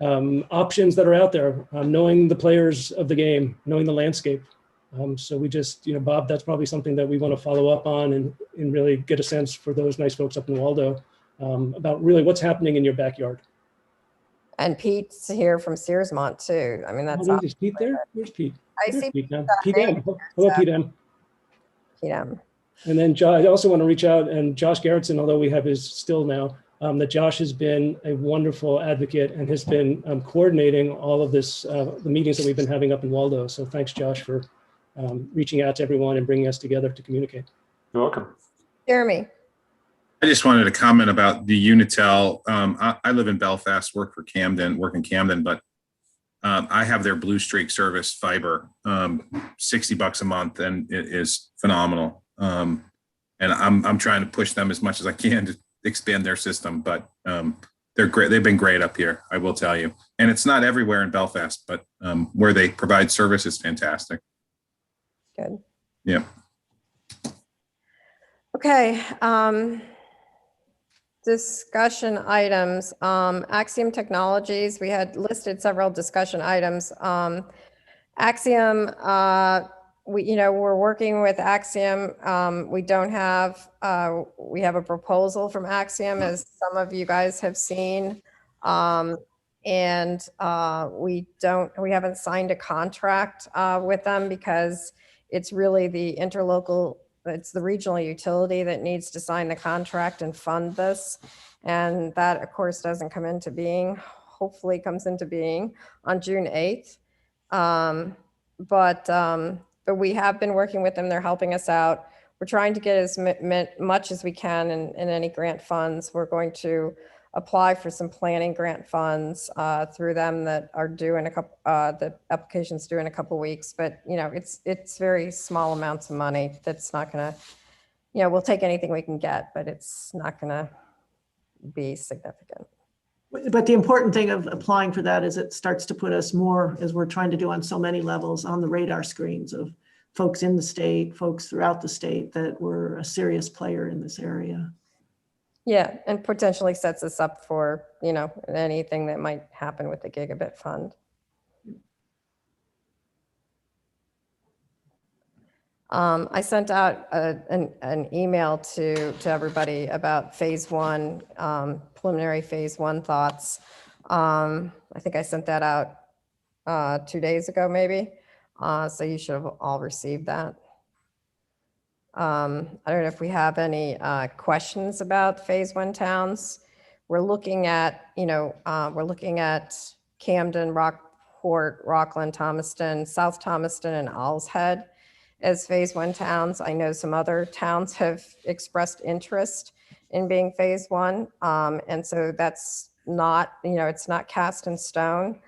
options that are out there, knowing the players of the game, knowing the landscape. So we just, Bob, that's probably something that we want to follow up on and really get a sense for those nice folks up in Waldo about really what's happening in your backyard. And Pete's here from Searsmont too. I mean, that's. Is Pete there? Where's Pete? I see Pete now. Pete M. Hello, Pete M. Pete M. And then I also want to reach out, and Josh Gerritsen, although we have his still now, that Josh has been a wonderful advocate and has been coordinating all of this, the meetings that we've been having up in Waldo. So thanks, Josh, for reaching out to everyone and bringing us together to communicate. You're welcome. Jeremy. I just wanted to comment about the Unitel. I live in Belfast, work in Camden, but I have their Blue Streak service fiber, $60 a month, and it is phenomenal. And I'm trying to push them as much as I can to expand their system, but they're great. They've been great up here, I will tell you. And it's not everywhere in Belfast, but where they provide service is fantastic. Good. Yeah. Okay. Discussion items. Axiom Technologies. We had listed several discussion items. Axiom. We're working with Axiom. We have a proposal from Axiom, as some of you guys have seen. We haven't signed a contract with them because it's really it's the regional utility that needs to sign the contract and fund this. And that, of course, doesn't come into being, hopefully comes into being on June 8th. But we have been working with them. They're helping us out. We're trying to get as much as we can in any grant funds. We're going to apply for some planning grant funds through them that are due in the application's due in a couple weeks. But, it's very small amounts of money. That's not going to, we'll take anything we can get, but it's not going to be significant. But the important thing of applying for that is it starts to put us more, as we're trying to do on so many levels, on the radar screens of folks in the state, folks throughout the state, that we're a serious player in this area. Yeah, and potentially sets us up for, anything that might happen with the gigabit fund. I sent out an email to everybody about phase one, preliminary phase one thoughts. I think I sent that out 2 days ago, maybe. So you should have all received that. I don't know if we have any questions about phase one towns. We're looking at, we're looking at Camden, Rockport, Rockland, Thomaston, South Thomaston, and Owl's Head as phase one towns. I know some other towns have expressed interest in being phase one. And so that's not, it's not cast in stone.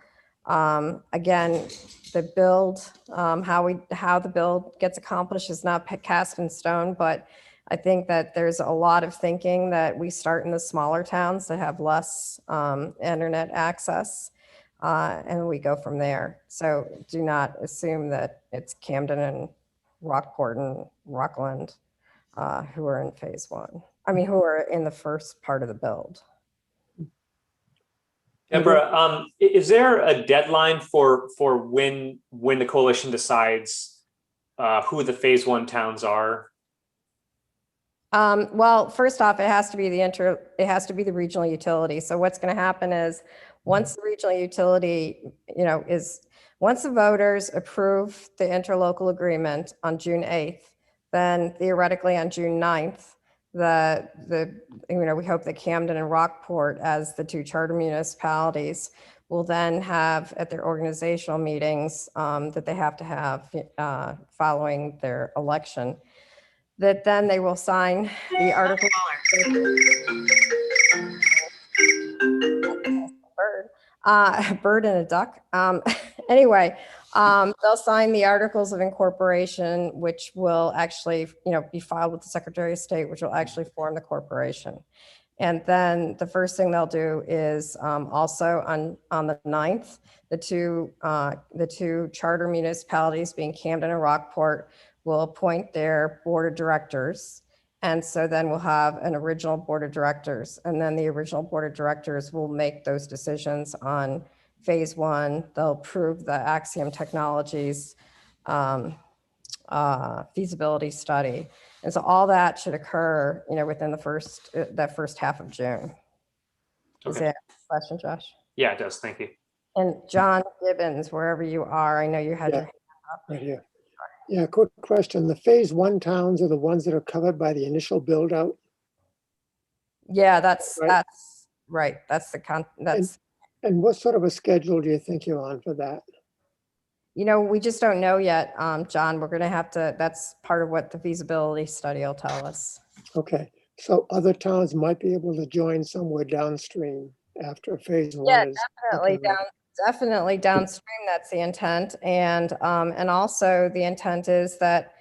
Again, the build, how the build gets accomplished is not cast in stone, but I think that there's a lot of thinking that we start in the smaller towns that have less internet access, and we go from there. So do not assume that it's Camden and Rockport and Rockland who are in phase one. I mean, who are in the first part of the build. Deborah, is there a deadline for when the coalition decides who the phase one towns are? Well, first off, it has to be the regional utility. So what's going to happen is once the regional utility, once the voters approve the interlocal agreement on June 8th, then theoretically on June 9th, we hope that Camden and Rockport, as the two charter municipalities, will then have at their organizational meetings that they have to have following their election, that then they will sign the article. Bird and a duck. Anyway, they'll sign the articles of incorporation, which will actually, be filed with the Secretary of State, which will actually form the corporation. And then the first thing they'll do is also on the 9th, the two charter municipalities, being Camden and Rockport, will appoint their board of directors. And so then we'll have an original board of directors, and then the original board of directors will make those decisions on phase one. They'll approve the Axiom Technologies feasibility study. And so all that should occur, within that first half of June. Does that answer the question, Josh? Yeah, it does. Thank you. And John Gibbons, wherever you are, I know you had your hand up. Right here. Yeah, quick question. The phase one towns are the ones that are covered by the initial build out? Yeah, that's right. Right. And what sort of a schedule do you think you're on for that? We just don't know yet, John. We're going to have to, that's part of what the feasibility study will tell us. Okay, so other towns might be able to join somewhere downstream after phase one. Yeah, is definitely downstream. That's the intent. And also the intent is that,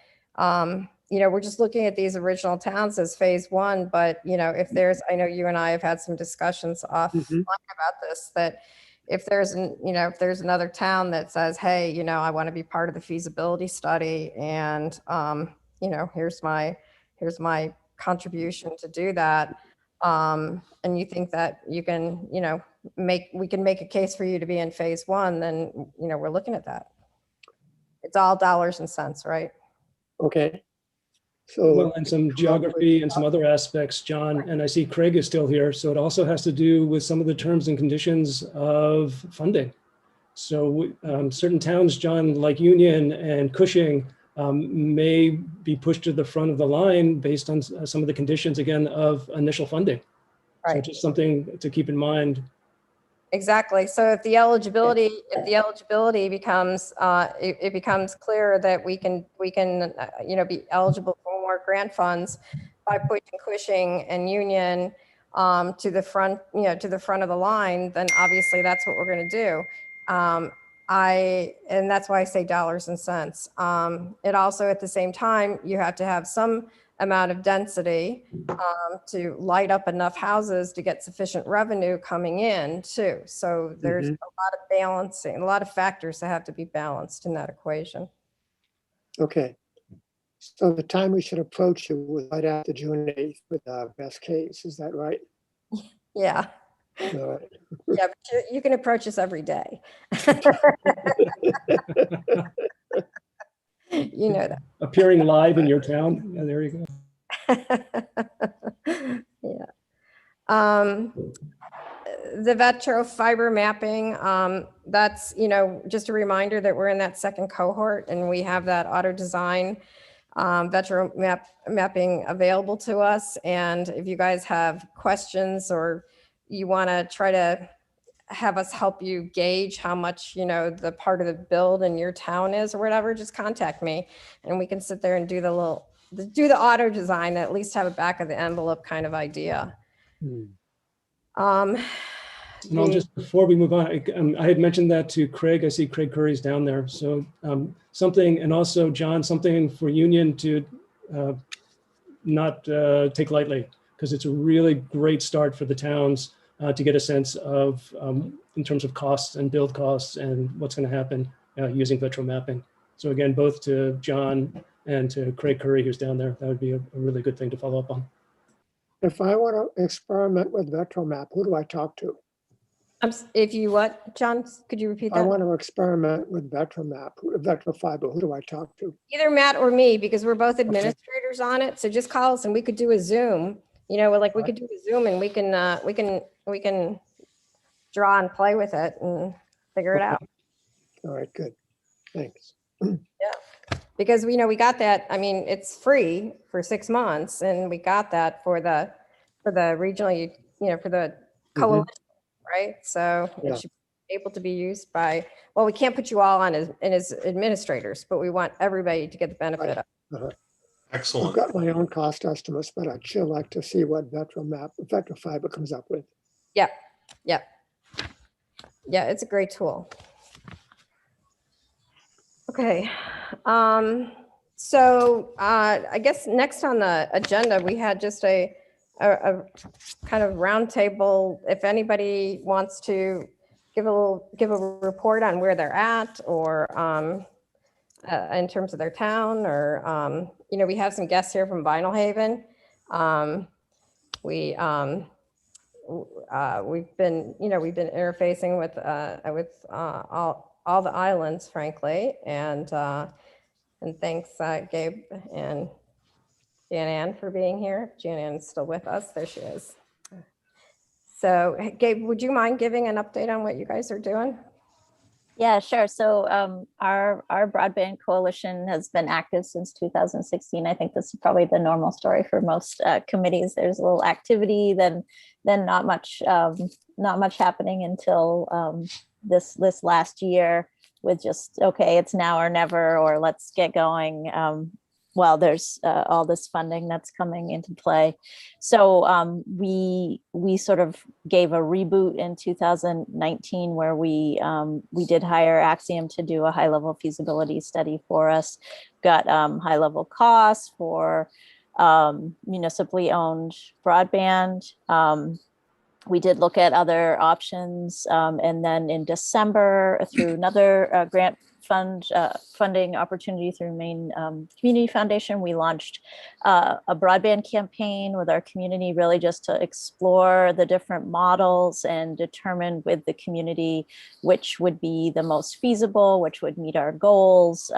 we're just looking at these original towns as phase one, but if there's, I know you and I have had some discussions offline about this, that if there's another town that says, hey, I want to be part of the feasibility study, and here's my contribution to do that, and you think that you can, we can make a case for you to be in phase one, then we're looking at that. It's all dollars and cents, right? Okay. So, well, and some geography and some other aspects, John, and I see Craig is still here. So it also has to do with some of the terms and conditions of funding. So certain towns, John, like Union and Cushing, may be pushed to the front of the line based on some of the conditions, again, of initial funding. Right. So just something to keep in mind. Exactly. So if the eligibility becomes, it becomes clear that we can be eligible for more grant funds by pushing Cushing and Union to the front, to the front of the line, then obviously that's what we're going to do. And that's why I say dollars and cents. It also, at the same time, you have to have some amount of density to light up enough houses to get sufficient revenue coming in too. So there's a lot of balancing, a lot of factors that have to be balanced in that equation. Okay. So the time we should approach you was right after June 8th with our best case. Is that right? Yeah. All right. Yeah, but you can approach us every day. You know that. Appearing live in your town. Yeah, there you go. Yeah. The Vetro fiber mapping, that's, just a reminder that we're in that second cohort and we have that auto design Vetro mapping available to us. And if you guys have questions or you want to try to have us help you gauge how much, the part of the build in your town is or whatever, just contact me and we can sit there and do the auto design, at least have a back of the envelope kind of idea. And I'll just, before we move on, I had mentioned that to Craig. I see Craig Curry's down there. So something, and also John, something for Union to not take lightly, because it's a really great start for the towns to get a sense of, in terms of costs and build costs and what's going to happen using Vetro mapping. So again, both to John and to Craig Curry, who's down there, that would be a really good thing to follow up on. If I want to experiment with VetroMap, who do I talk to? If you what, John, could you repeat that? I want to experiment with VetroMap, VetroFiber, who do I talk to? Either Matt or me, because we're both administrators on it. So just call us and we could do a Zoom, we could do a Zoom and we can draw and play with it and figure it out. All right, good. Thanks. Yeah, because we got that. I mean, it's free for 6 months, and we got that for the regional, for the coalition, right? So it should be able to be used by. Well, we can't put you all on as administrators, but we want everybody to get the benefit of. Excellent. I've got my own cost estimates, but I'd sure like to see what VetroFiber comes up with. Yeah, it's a great tool. Okay, so I guess next on the agenda, we had just a kind of roundtable. If anybody wants to give a report on where they're at, or in terms of their town, or we have some guests here from Vinyl Haven. We've been interfacing with all the islands, frankly, and thanks, Gabe and Jan Ann for being here. Jan Ann's still with us. There she is. So, Gabe, would you mind giving an update on what you guys are doing? Yeah, sure. So our broadband coalition has been active since 2016. I think this is probably the normal story for most committees. There's a little activity, then not much happening until this last year, with just, okay, it's now or never, or let's get going. Well, there's all this funding that's coming into play. So we sort of gave a reboot in 2019, where we did hire Axiom to do a high level feasibility study for us. Got high level costs for municipally owned broadband. We did look at other options, and then in December, through another grant funding opportunity through Maine Community Foundation, we launched a broadband campaign with our community, really just to explore the different models and determine with the community which would be the most feasible, which would meet our goals.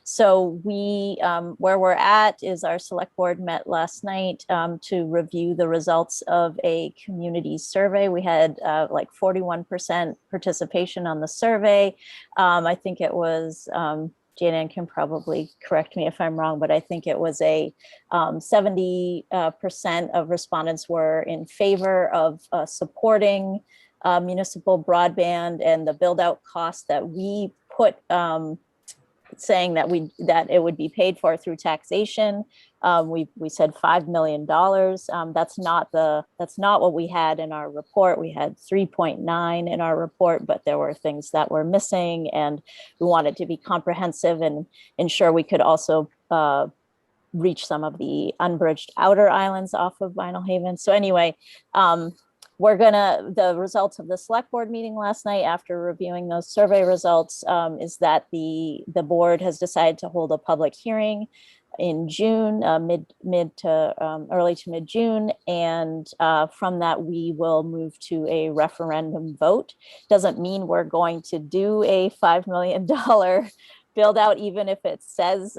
So we, where we're at is our select board met last night to review the results of a community survey. We had like 41% participation on the survey. I think it was, Janan can probably correct me if I'm wrong, but I think it was a 70% of respondents were in favor of supporting municipal broadband, and the build out costs that we put, saying that it would be paid for through taxation. We said $5 million. That's not what we had in our report. We had 3.9 in our report, but there were things that were missing, and we wanted to be comprehensive and ensure we could also reach some of the unbridged outer islands off of Vinyl Haven. So anyway, the results of the select board meeting last night, after reviewing those survey results, is that the board has decided to hold a public hearing in June, mid to early to mid June. And from that, we will move to a referendum vote. Doesn't mean we're going to do a $5 million build out, even if it says,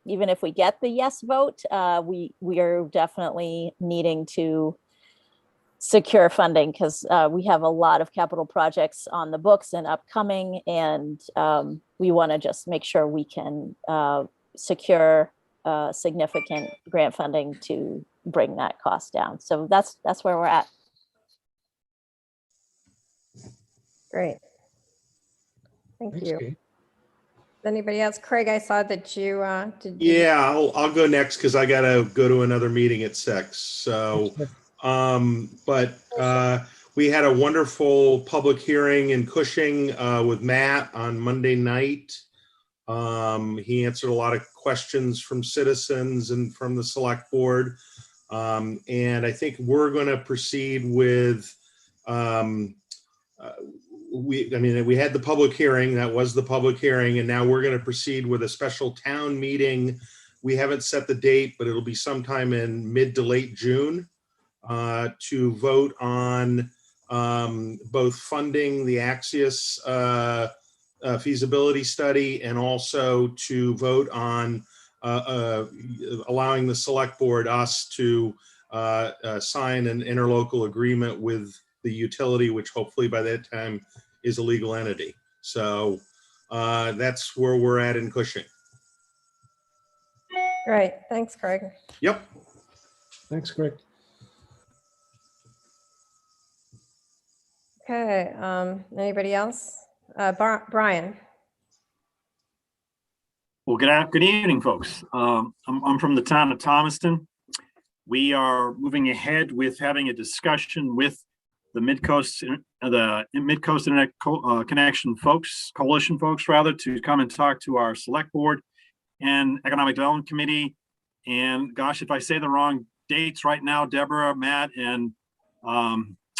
even if we get the yes vote, we are definitely needing to secure funding because we have a lot of capital projects on the books and upcoming, and we want to just make sure we can secure significant grant funding to bring that cost down. So that's where we're at. Great. Thank Thanks, you. Kate. Anybody else? Craig, I saw that you did. Yeah, I'll go next because I gotta go to another meeting at 6. So, we had a wonderful public hearing in Cushing with Matt on Monday night. He answered a lot of questions from citizens and from the select board. And I think we're going to proceed with, we had the public hearing, that was the public hearing, and now we're going to proceed with a special town meeting. We haven't set the date, but it'll be sometime in mid to late June to vote on both funding the Axios feasibility study and also to vote on allowing the select board, us, to sign an interlocal agreement with the utility, which hopefully by that time is a legal entity. So that's where we're at in Cushing. Great. Thanks, Craig. Yep. Thanks, Craig. Okay. Anybody else? Brian. Well, good evening, folks. I'm from the town of Thomaston. We are moving ahead with having a discussion with the Midcoast Internet Connection folks, coalition folks rather, to come and talk to our select board and economic development committee. And gosh, if I say the wrong dates right now, Deborah, Matt, and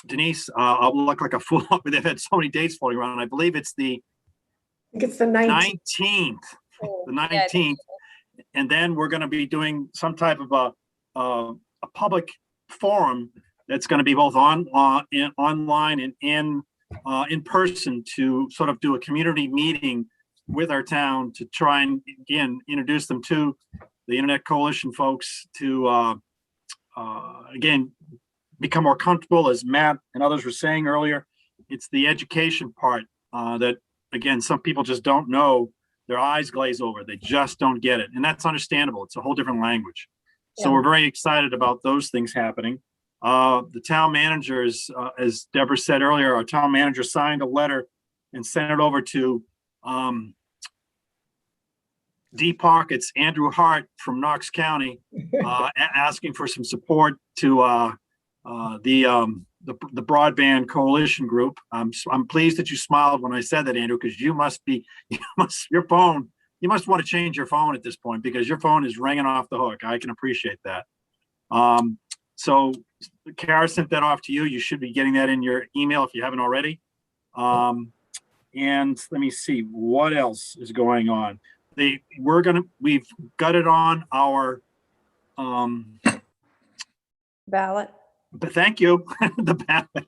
Denise, I'll look like a fool. They've had so many dates floating around. I believe it's the 19th. The 19th. And then we're going to be doing some type of a public forum that's going to be both online and in person to sort of do a community meeting with our town to try and, again, introduce them to the Internet Coalition folks to, again, become more comfortable. As Matt and others were saying earlier, it's the education part that, again, some people just don't know. Their eyes glaze over. They just don't get it. And that's understandable. It's a whole different language. So we're very excited about those things happening. The town managers, as Deborah said earlier, our town manager signed a letter and sent it over to Deep Pockets, Andrew Hart from Knox County, asking for some support to the Broadband Coalition group. I'm pleased that you smiled when I said that, Andrew, because you must want to change your phone at this point because your phone is ringing off the hook. I can appreciate that. So Kara sent that off to you. You should be getting that in your email if you haven't already. And let me see what else is going on. We've got it on our ballot. But thank you. The ballot.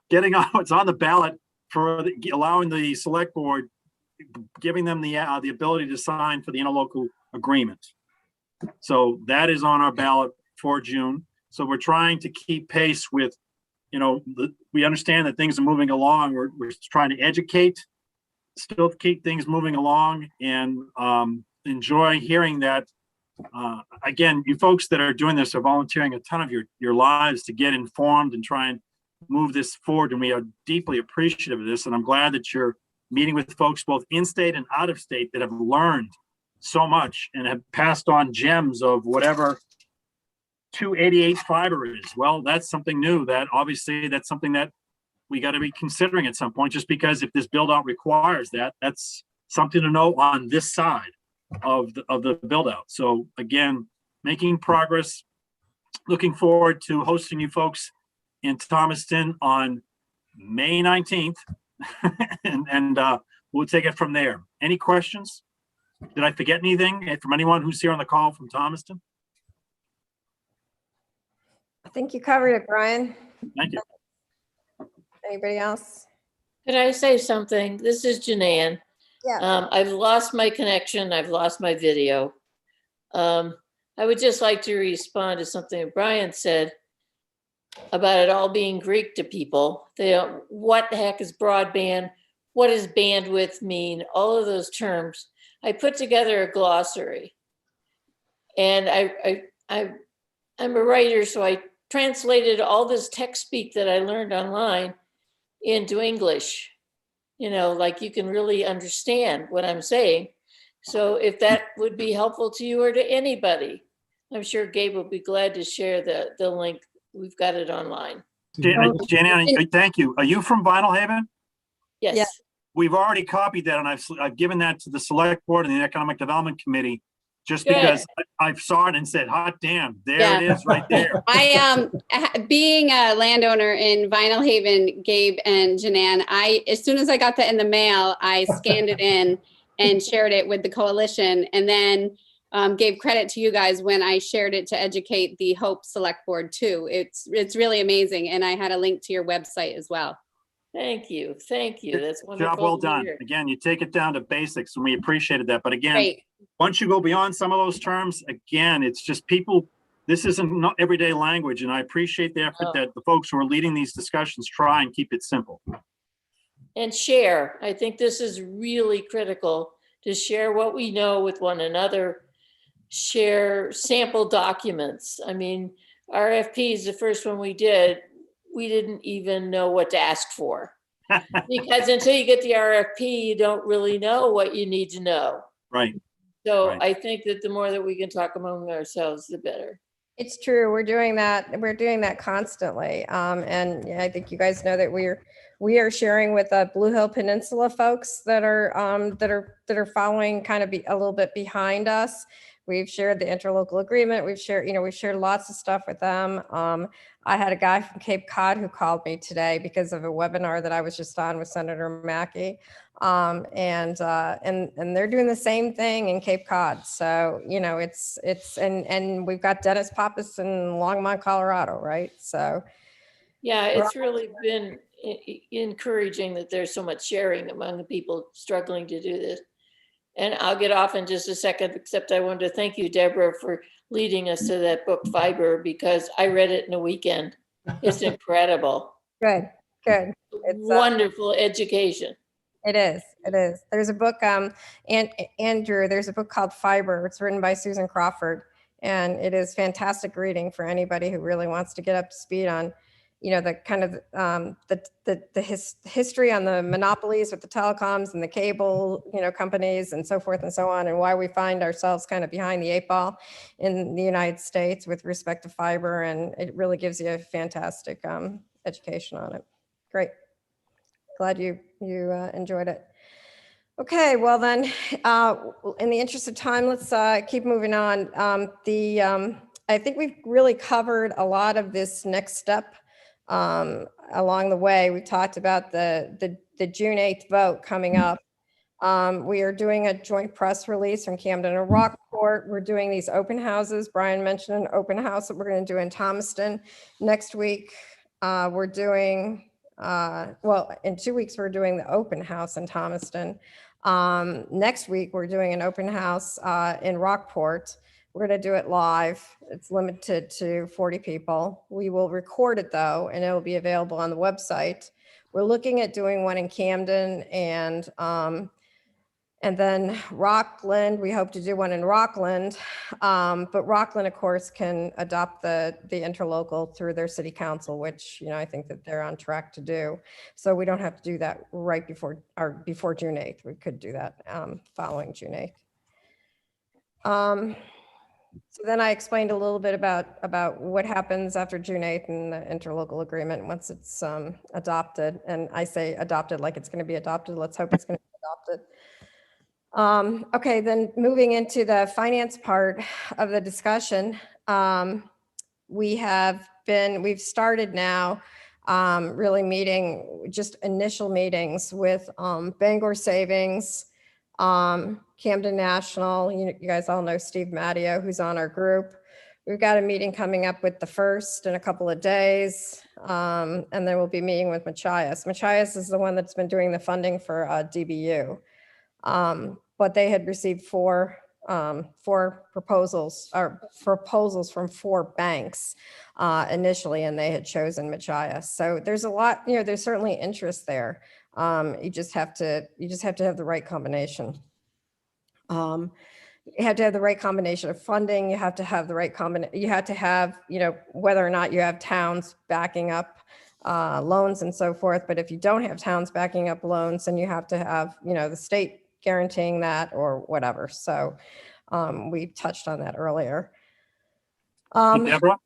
It's on the ballot for allowing the select board, giving them the ability to sign for the interlocal agreement. So that is on our ballot for June. So we're trying to keep pace with, we understand that things are moving along. We're trying to educate, still keep things moving along, and enjoy hearing that. Again, you folks that are doing this are volunteering a ton of your lives to get informed and try and move this forward. And we are deeply appreciative of this. And I'm glad that you're meeting with folks both in state and out of state that have learned so much and have passed on gems of whatever 288 fiber is. Well, that's something new. That obviously that's something that we got to be considering at some point, just because if this build out requires that, that's something to know on this side of the build out. So again, making progress, looking forward to hosting you folks in Thomaston on May 19th and we'll take it from there. Any questions? Did I forget anything from anyone who's here on the call from Thomaston? I think you covered it, Brian. Thank you. Anybody else? Could I say something? This is Janann. Yeah. I've lost my connection. I've lost my video. I would just like to respond to something Brian said about it all being Greek to people. They don't, what the heck is broadband? What does bandwidth mean? All of those terms. I put together a glossary, and I'm a writer, so I translated all this text speak that I learned online into English. You know, like you can really understand what I'm saying. So if that would be helpful to you or to anybody, I'm sure Gabe will be glad to share the link. We've got it online. Jan, thank you. Are you from Vinyl Haven? Yes. Yeah. We've already copied that, and I've given that to the select board and the Economic Development Committee, just Good. because I saw it and said, hot damn, there it is right there. Being a landowner in Vinyl Haven, Gabe and Janan, as soon as I got that in the mail, I scanned it in and shared it with the coalition, and then gave credit to you guys when I shared it to educate the Hope Select Board too. It's really amazing, and I had a link to your website as well. Thank you. Thank you. That's wonderful. Job well to done. hear. Again, you take it down to basics, and we appreciated that. But again, Great. once you go beyond some of those terms, again, it's just people, this isn't not everyday language, and I appreciate the effort that the folks who are leading these discussions try and keep it simple. And share. I think this is really critical, to share what we know with one another, share sample documents. I mean, RFPs, the first one we didn't even know what to ask for. Because until you get the RFP, you don't really know what you need to know. Right. So Right. I think that the more that we can talk among ourselves, the better. It's true. We're doing that. We're doing that constantly. And yeah, I think you guys know that we are sharing with the Blue Hill Peninsula folks that are following kind of a little bit behind us. We've shared the interlocal agreement. We've shared lots of stuff with them. I had a guy from Cape Cod who called me today because of a webinar that I was just on with Senator Mackey. And they're doing the same thing in Cape Cod. So, you know, and we've got Dennis Pappas in Longmont, Colorado, right? So. Yeah, it's really been encouraging that there's so much sharing among the people struggling to do this. And I'll get off in just a second, except I wanted to thank you, Deborah, for leading us to that book Fiber, because I read it in a weekend. It's incredible. Good. It's wonderful education. It is. There's a book, Andrew, there's a book called Fiber. It's written by Susan Crawford, and it is fantastic reading for anybody who really wants to get up to speed on, you know, the kind of the history on the monopolies with the telecoms and the cable, you know, companies and so forth and so on, and why we find ourselves kind of behind the 8 ball in the United States with respect to fiber. And it really gives you a fantastic education on it. Great. Glad you enjoyed it. Okay, well then, in the interest of time, let's keep moving on. I think we've really covered a lot of this next step along the way. We talked about the June 8th vote coming up. We are doing a joint press release from Camden and Rockport. We're doing these open houses. Brian mentioned an open house that we're going to do in Thomaston next week. We're doing, well, in 2 weeks, we're doing the open house in Thomaston. Next week, we're doing an open house in Rockport. We're going to do it live. It's limited to 40 people. We will record it though, and it will be available on the website. We're looking at doing one in Camden and then Rockland. We hope to do one in Rockland, but Rockland, of course, can adopt the interlocal through their city council, which, you know, I think that they're on track to do. So we don't have to do that right before June 8th. We could do that following June 8th. So then I explained a little bit about what happens after June 8th and the interlocal agreement once it's adopted. And I say adopted like it's going to be adopted. Let's hope it's going to be adopted. Okay, then moving into the finance part of the discussion, we've started now really meeting, just initial meetings with Bangor Savings, Camden National. You guys all know Steve Matteo, who's on our group. We've got a meeting coming up with the First in a couple of days, and then we'll be meeting with Machias. Machias is the one that's been doing the funding for DBU. But they had received four proposals from 4 banks initially, and they had chosen Machias. So there's a lot, there's certainly interest there. You just have to have the right combination. You have to have the right combination of funding. You have to have the right you have to have, whether or not you have towns backing up loans and so forth. But if you don't have towns backing up loans, then you have to have, the state guaranteeing that or whatever. So we touched on that earlier. Hey, Deborah,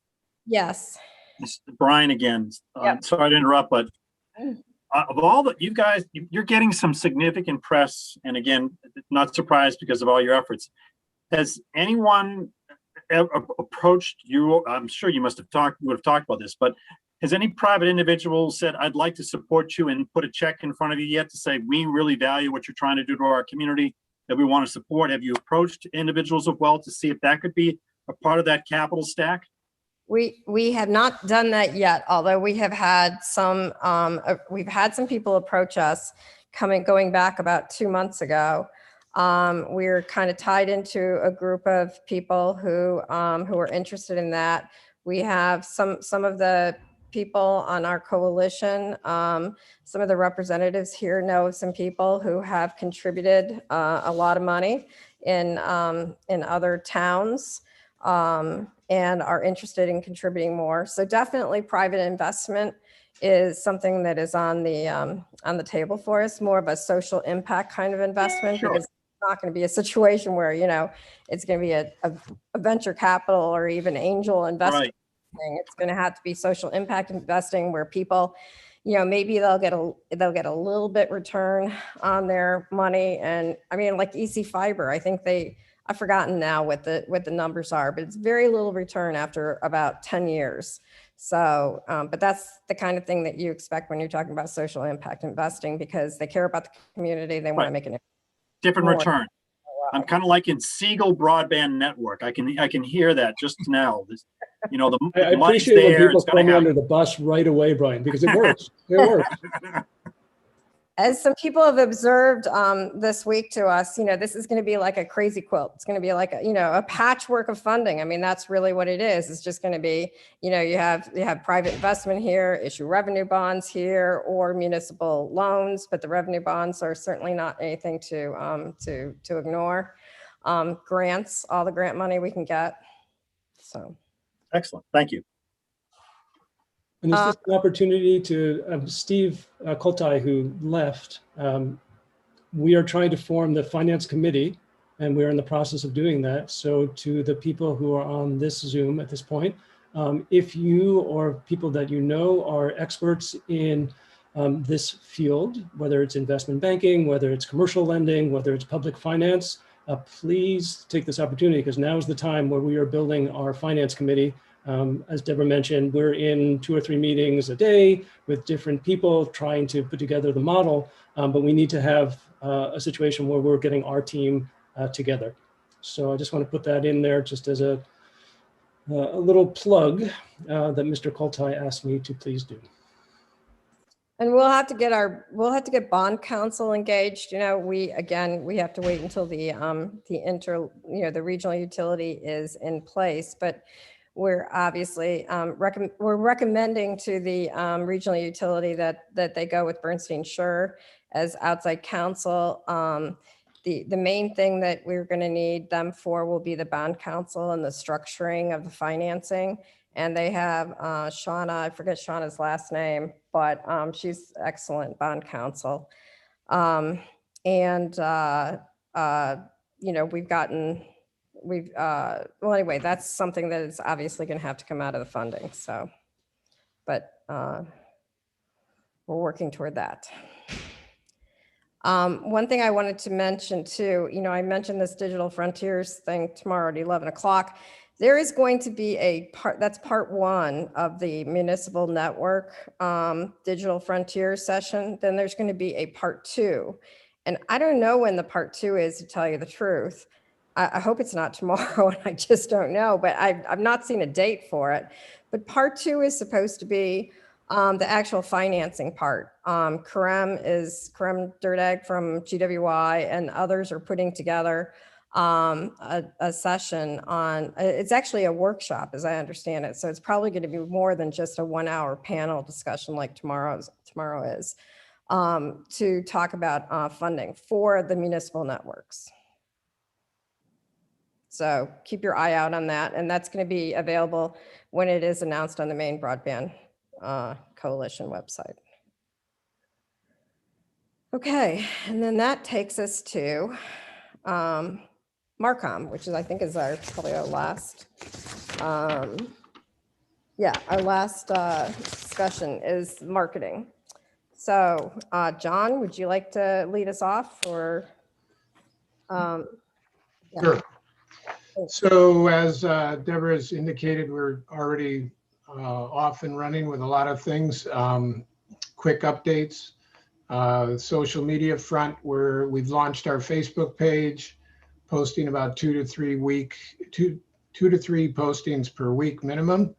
Yes. this is Brian again. Yep. Sorry to interrupt, but of all that you guys, you're getting some significant press, and again, not surprised because of all your efforts. Has anyone approached you? I'm sure you would have talked about this, but has any private individual said, I'd like to support you, and put a check in front of you yet to say, we really value what you're trying to do to our community, that we want to support? Have you approached individuals of wealth to see if that could be a part of that capital stack? We have not done that yet, although we have had some, we've had some people approach us going back about 2 months ago. We're kind of tied into a group of people who are interested in that. We have some of the people on our coalition, some of the representatives here know of some people who have contributed a lot of money in other towns. And are interested in contributing more. So definitely private investment is something that is on the table for us, more of a social impact kind of investment. Sure. Because it's not going to be a situation where, it's going to be a venture capital or even angel investing. Right. It's going to have to be social impact investing where people, maybe they'll get a little bit return on their money. And I mean, like EC Fiber, I think I've forgotten now what the numbers are, but it's very little return after about 10 years. So, but that's the kind of thing that you expect when you're talking about social impact investing, because they care about the community. They want to make an different return. I'm kind of like in Siegel Broadband Network. I can hear that just now. I appreciate when people throw me under the bus right away, Brian, because it works. It works. As some people have observed this week to us, this is going to be like a crazy quilt. It's going to be like a patchwork of funding. I mean, that's really what it is. It's just going to be, you have private investment here, issue revenue bonds here, or municipal loans. But the revenue bonds are certainly not anything to ignore. Grants, all the grant money we can get. So, excellent. Thank you. And is this an opportunity to Steve Koltai, who left? We are trying to form the finance committee, and we're in the process of doing that. So to the people who are on this Zoom at this point, if you or people that you know are experts in this field, whether it's investment banking, whether it's commercial lending, whether it's public finance, please take this opportunity, because now is the time where we are building our finance committee. As Deborah mentioned, we're in 2 or 3 meetings a day with different people trying to put together the model, but we need to have a situation where we're getting our team together. So I just want to put that in there just as a little plug that Mr. Koltai asked me to please do. And we'll have to get bond counsel engaged. We have to wait until the regional utility is in place, but we're obviously we're recommending to the regional utility that they go with Bernstein Schur as outside counsel. The main thing that we're going to need them for will be the bond counsel and the structuring of the financing. And they have Shauna, I forget Shauna's last name, but she's excellent bond counsel. Well, anyway, that's something that is obviously going to have to come out of the funding. So, but we're working toward that. One thing I wanted to mention too, I mentioned this Digital Frontiers thing tomorrow at 11 o'clock. There is going to be that's part 1 of the municipal network Digital Frontiers session. Then there's going to be a part 2. And I don't know when the part 2 is, to tell you the truth. I hope it's not tomorrow, and I just don't know, but I've not seen a date for it. But part 2 is supposed to be The actual financing part. Karem Dirdag from GWI and others are putting together a session on, it's actually a workshop as I understand it. So it's probably going to be more than just a 1 hour panel discussion like tomorrow is, to talk about funding for the municipal networks. So keep your eye out on that. And that's going to be available when it is announced on the main broadband coalition website. Okay, and then that takes us to Marcom, which is, I think, is probably our last, our last discussion is marketing. So, John, would you like to lead us off, or? Sure. So as Deborah's indicated, we're already off and running with a lot of things. Quick updates. Social media front, where we've launched our Facebook page, posting about 2 to 3 postings per week minimum.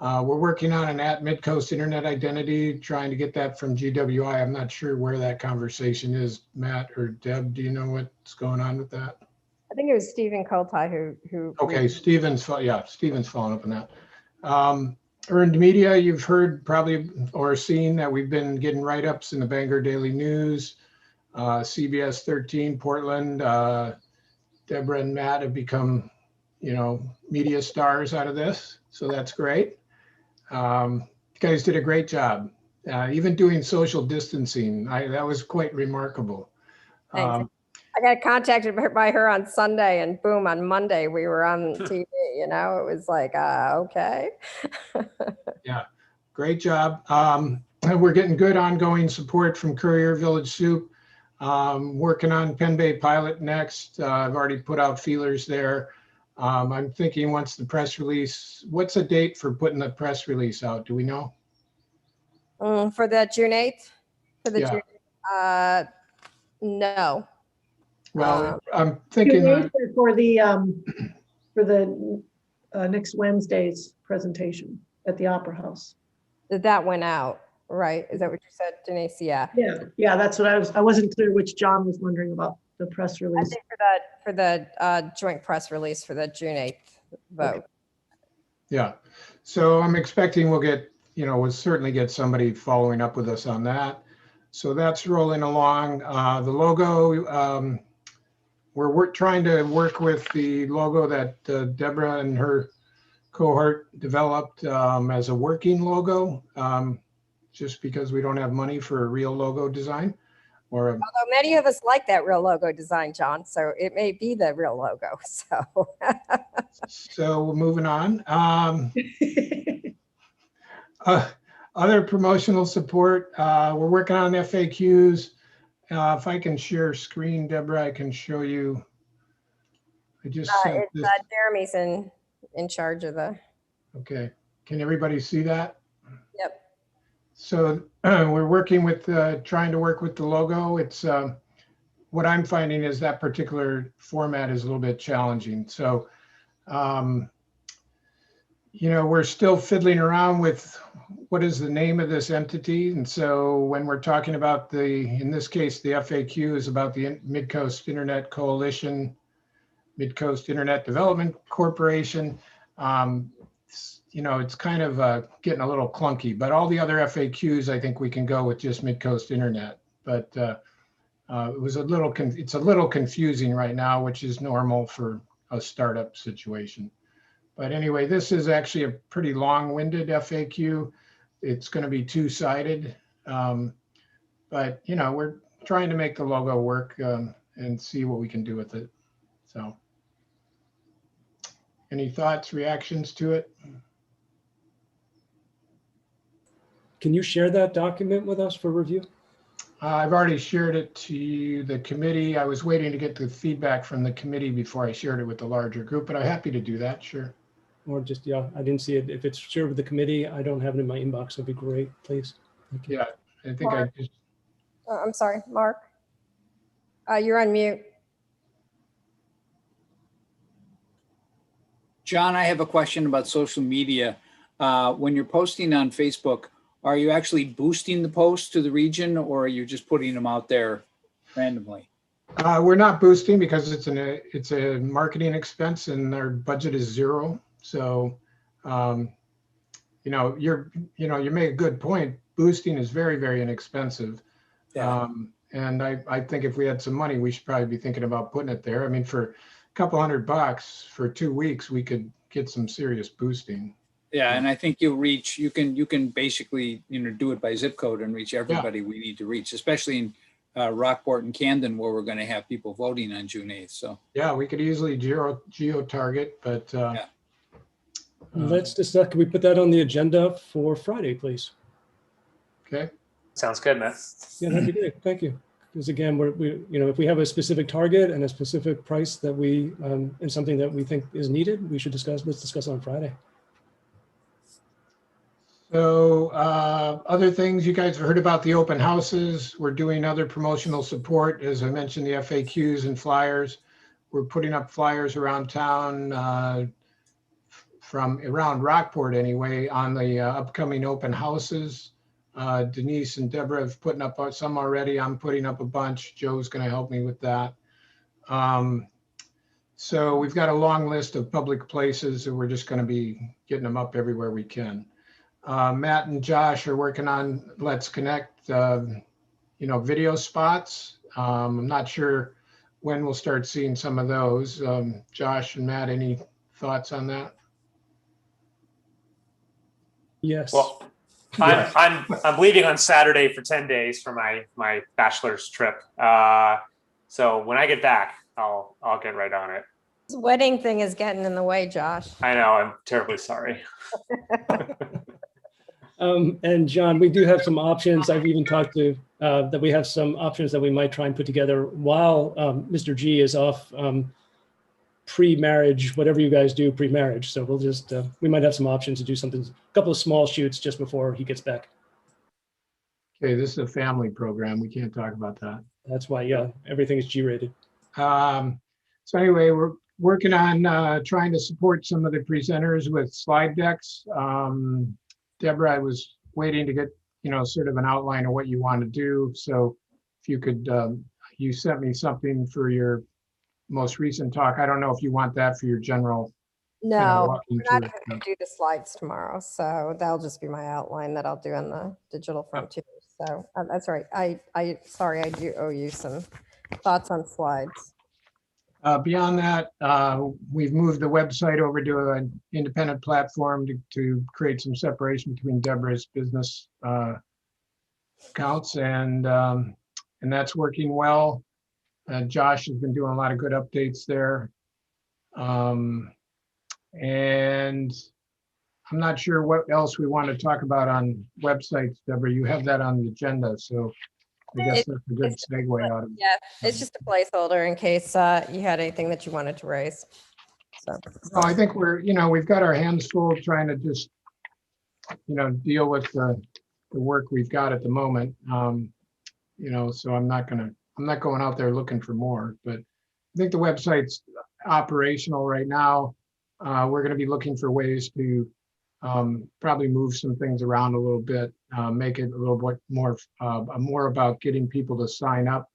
We're working on an @Midcoast internet identity, trying to get that from GWI. I'm not sure where that conversation is. Matt or Deb, do you know what's going on with that? I think it was Stephen Koltai who. Okay, Stephen's following up on that. Earned media, you've heard probably or seen that we've been getting write-ups in the Bangor Daily News, CBS 13, Portland. Deborah and Matt have become, media stars out of this, so that's great. You guys did a great job, even doing social distancing. That was quite remarkable. I got contacted by her on Sunday, and boom, on Monday we were on TV. It was like, okay. Yeah, great job. We're getting good ongoing support from Courier Village Soup. Working on Penn Bay Pilot next. I've already put out feelers there. I'm thinking once the press release, what's the date for putting the press release out? Do we know? For the June 8th? For the Yeah. June, no. Well, I'm thinking for the next Wednesday's presentation at the Opera House. That went out, right? Is that what you said, Denise? Yeah. Yeah, that's what I wasn't clear which John was wondering about the press release. I think for the joint press release for the June 8th vote. Okay. Yeah. So I'm expecting we'll get, we'll certainly get somebody following up with us on that. So that's rolling along. The logo, we're trying to work with the logo that Deborah and her cohort developed as a working logo, just because we don't have money for a real logo design. Although many of us like that real logo design, John, so it may be the real logo. So moving on. Other promotional support, we're working on FAQs. If I can share screen, Deborah, I can show you. I just sent this. Jeremy's in charge of the. Okay, can everybody see that? Yep. So we're working with, trying to work with the logo. It's what I'm finding is that particular format is a little bit challenging. So, we're still fiddling around with what is the name of this entity. And so when we're talking about in this case, the FAQ is about the Midcoast Internet Coalition, Midcoast Internet Development Corporation. It's kind of getting a little clunky, but all the other FAQs, I think we can go with just Midcoast Internet. But it's a little confusing right now, which is normal for a startup situation. But anyway, this is actually a pretty long-winded FAQ. It's going to be two-sided, but we're trying to make the logo work and see what we can do with it. So, any thoughts, reactions to it? Can you share that document with us for review? I've already shared it to the committee. I was waiting to get the feedback from the committee before I shared it with the larger group, but I'm happy to do that, sure. Or just, I didn't see it. If it's shared with the committee, I don't have it in my inbox. It'd be great, please. Thank you. Yeah, I think Mark. I just. I'm sorry, Mark. You're on mute. John, I have a question about social media. When you're posting on Facebook, are you actually boosting the posts to the region, or are you just putting them out there randomly? We're not boosting because it's a marketing expense and our budget is zero. So, you make a good point. Boosting is very, very inexpensive. Yeah. And I think if we had some money, we should probably be thinking about putting it there. I mean, for a couple $100 for 2 weeks, we could get some serious boosting. Yeah, and I think you can basically, do it by zip code and reach everybody we need to reach, especially in Rockport and Camden, where we're going to have people voting on June 8th. So yeah, we could easily geo target, but let's discuss. Can we put that on the agenda for Friday, please? Okay. Sounds good, Matt. Yeah, that'd be great. Thank you. Because again, if we have a specific target and a specific price that we and something that we think is needed, we should discuss. Let's discuss on Friday. So other things you guys have heard about the open houses. We're doing other promotional support. As I mentioned, the FAQs and flyers. We're putting up flyers around town from around Rockport anyway on the upcoming open houses. Denise and Deborah have putting up some already. I'm putting up a bunch. Joe's going to help me with that. So we've got a long list of public places and we're just going to be getting them up everywhere we can. Matt and Josh are working on Let's Connect, video spots. I'm not sure when we'll start seeing some of those. Josh and Matt, any thoughts on that? Yes. Well, I'm leaving on Saturday for 10 days for my bachelor's trip. So when I get back, I'll get right on it. This wedding thing is getting in the way, Josh. I know, I'm terribly sorry. And John, we do have some options. I've even talked to that we have some options that we might try and put together while Mr. G is off pre-marriage, whatever you guys do pre-marriage. So we'll just, we might have some options to do something, a couple of small shoots just before he gets back. Okay, this is a family program. We can't talk about that. That's why, yeah, everything is G-rated. So anyway, we're working on trying to support some of the presenters with slide decks. Deborah, I was waiting to get, sort of an outline of what you want to do. So if you could, you sent me something for your most recent talk. I don't know if you want that for your general. No, we're not going to do the slides tomorrow. So that'll just be my outline that I'll do on the digital frontier. So that's right. Sorry, I do owe you some thoughts on slides. Beyond that, we've moved the website over to an independent platform to create some separation between Deborah's business accounts, and that's working well. Josh has been doing a lot of good updates there. And I'm not sure what else we want to talk about on websites, Deborah. You have that on the agenda, so I guess that's a good segue out of it. Yeah, it's just a placeholder in case you had anything that you wanted to raise. So I think we've got our hands full trying to just, deal with the work we've got at the moment. So I'm not going out there looking for more, but I think the website's operational right now. We're going to be looking for ways to probably move some things around a little bit, make it a little bit more about getting people to sign up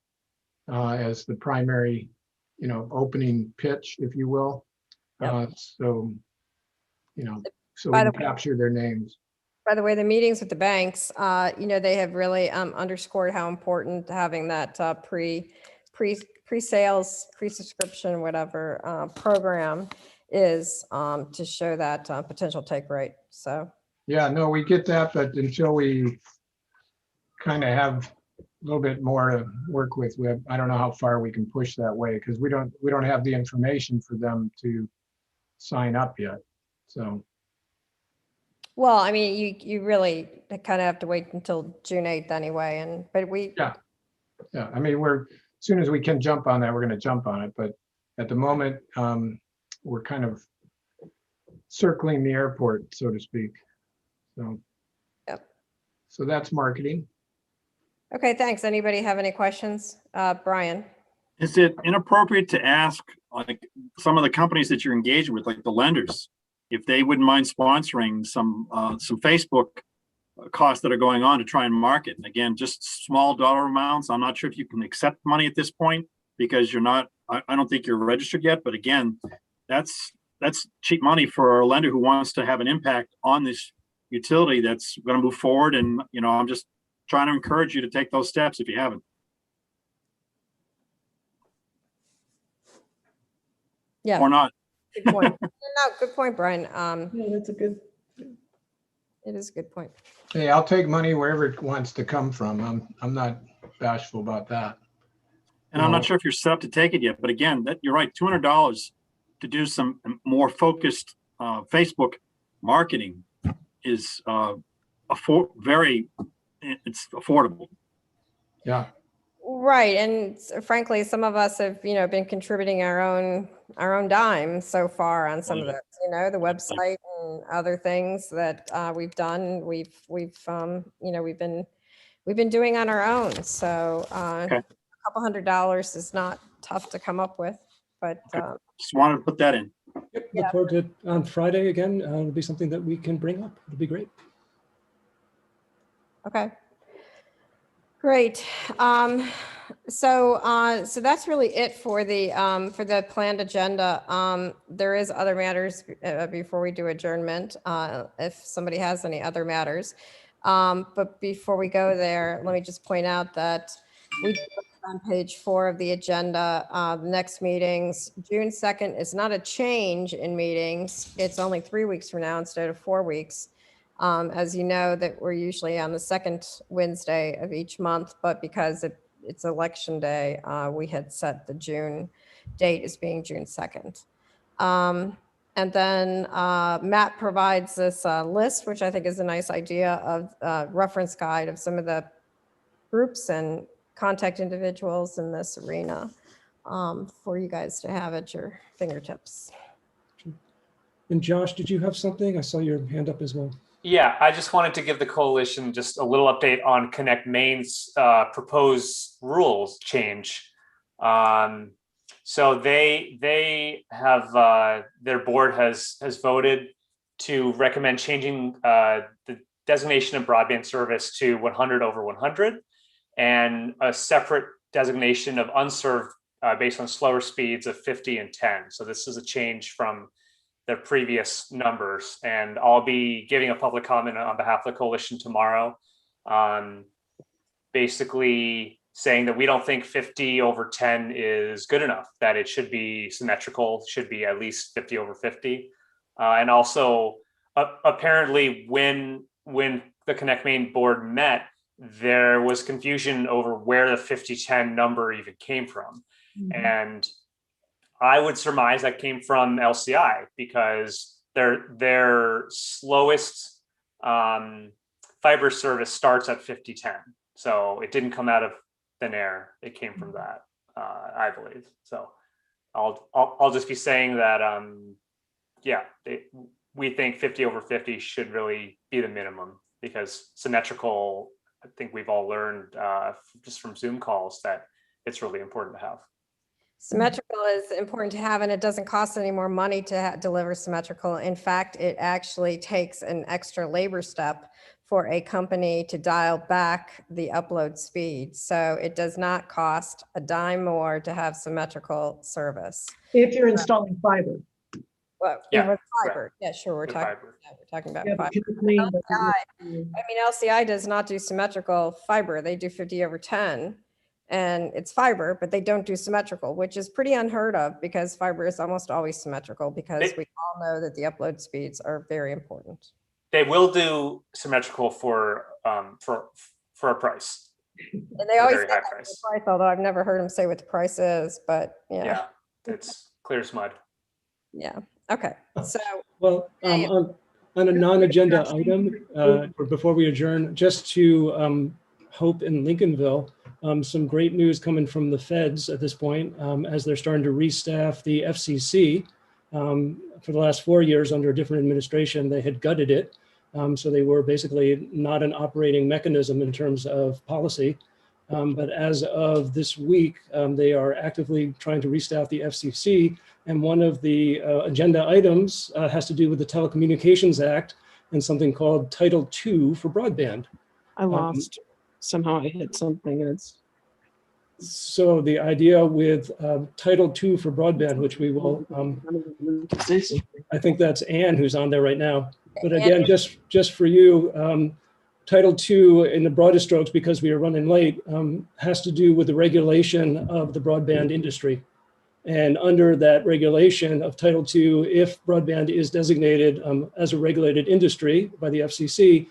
as the primary, opening pitch, if you will. Yep. So we can capture their names. By the way, the meetings with the banks, they have really underscored how important having that pre-sales, pre-subscription, whatever program is to show that potential take rate. So yeah, no, we get that, but until we kind of have a little bit more to work with, I don't know how far we can push that way because we don't have the information for them to sign up yet. So. Well, I mean, you really kind of have to wait until June 8th anyway, Yeah. I mean, as soon as we can jump on that, we're going to jump on it. But at the moment, we're kind of circling the airport, so to speak. So, yep. So that's marketing. Okay, thanks. Anybody have any questions? Brian? Is it inappropriate to ask like some of the companies that you're engaged with, like the lenders, if they wouldn't mind sponsoring some Facebook costs that are going on to try and market. And again, just small dollar amounts. I'm not sure if you can accept money at this point because you're not, I don't think you're registered yet, but again, that's cheap money for a lender who wants to have an impact on this utility that's going to move forward. And, you know, I'm just trying to encourage you to take those steps if you haven't. Yeah. Or not. Good point. No, good point, Brian. Yeah, that's a good. It is a good point. Hey, I'll take money wherever it wants to come from. I'm not bashful about that. And I'm not sure if you're set up to take it yet, but again, that you're right, $200 to do some more focused Facebook marketing is it's affordable. Yeah. Right, and frankly, some of us have, you know, been contributing our own dime so far on some of this. You know, the website and other things that we've done. We've you know, we've been doing on our own. So Okay. a couple $100 is not tough to come up with, but Just wanted to put that in. Yep, look forward to it on Friday again. It'll be something that we can bring up. It'll be great. okay. Great. So that's really it for the planned agenda. There is other matters before we do adjournment, if somebody has any other matters. But before we go there, let me just point out that we on page 4 of the agenda, the next meetings, June 2nd is not a change in meetings. It's only 3 weeks from now instead of 4 weeks. As you know, that we're usually on the second Wednesday of each month, but because it's election day, we had set the June date as being June 2nd. And then Matt provides this list, which I think is a nice idea, of reference guide of some of the groups and contact individuals in this arena for you guys to have at your fingertips. And Josh, did you have something? I saw your hand up as well. Yeah, I just wanted to give the coalition just a little update on Connect Maine's proposed rules change. So they have their board has voted to recommend changing the designation of broadband service to 100 over 100 and a separate designation of unserved based on slower speeds of 50 and 10. So this is a change from the previous numbers, and I'll be giving a public comment on behalf of the coalition tomorrow, basically saying that we don't think 50 over 10 is good enough, that it should be symmetrical, should be at least 50 over 50. And also apparently when the Connect Maine board met, there was confusion over where the 50-10 number even came from. Mm-hmm. And I would surmise that came from LCI because their slowest fiber service starts at 50-10. So it didn't come out of thin air. It came from that, I believe. So I'll just be saying that, we think 50 over 50 should really be the minimum because symmetrical, I think we've all learned just from Zoom calls that it's really important to have. Symmetrical is important to have, and it doesn't cost any more money to deliver symmetrical. In fact, it actually takes an extra labor step for a company to dial back the upload speed. So it does not cost a dime more to have symmetrical service. If you're installing fiber. Well, yeah, with fiber. Right. Yeah, sure. We're talking about Yeah, fiber. LCI, I mean, LCI does not do symmetrical fiber. They do 50 over 10. And it's fiber, but they don't do symmetrical, which is pretty unheard of because fiber is almost always symmetrical because we all know that the upload speeds are very important. They will do symmetrical for a price. And they always very say high that price. the price, although I've never heard them say what the price is, but Yeah, it's clear as mud. Yeah. Okay. So well, on a non-agenda item, or before we adjourn, just to hope in Lincolnville, some great news coming from the feds at this point, as they're starting to restaff the FCC. For the last 4 years under a different administration, they had gutted it. So they were basically not an operating mechanism in terms of policy. But as of this week, they are actively trying to restaff the FCC. And one of the agenda items has to do with the Telecommunications Act, and something called Title II for broadband. I lost. Somehow I hit something and it's. So the idea with Title II for broadband, which we will, I think that's Anne who's on there right now. But again, just for you, Title II in the broadest strokes, because we are running late, has to do with the regulation of the broadband industry. And under that regulation of Title II, if broadband is designated as a regulated industry by the FCC,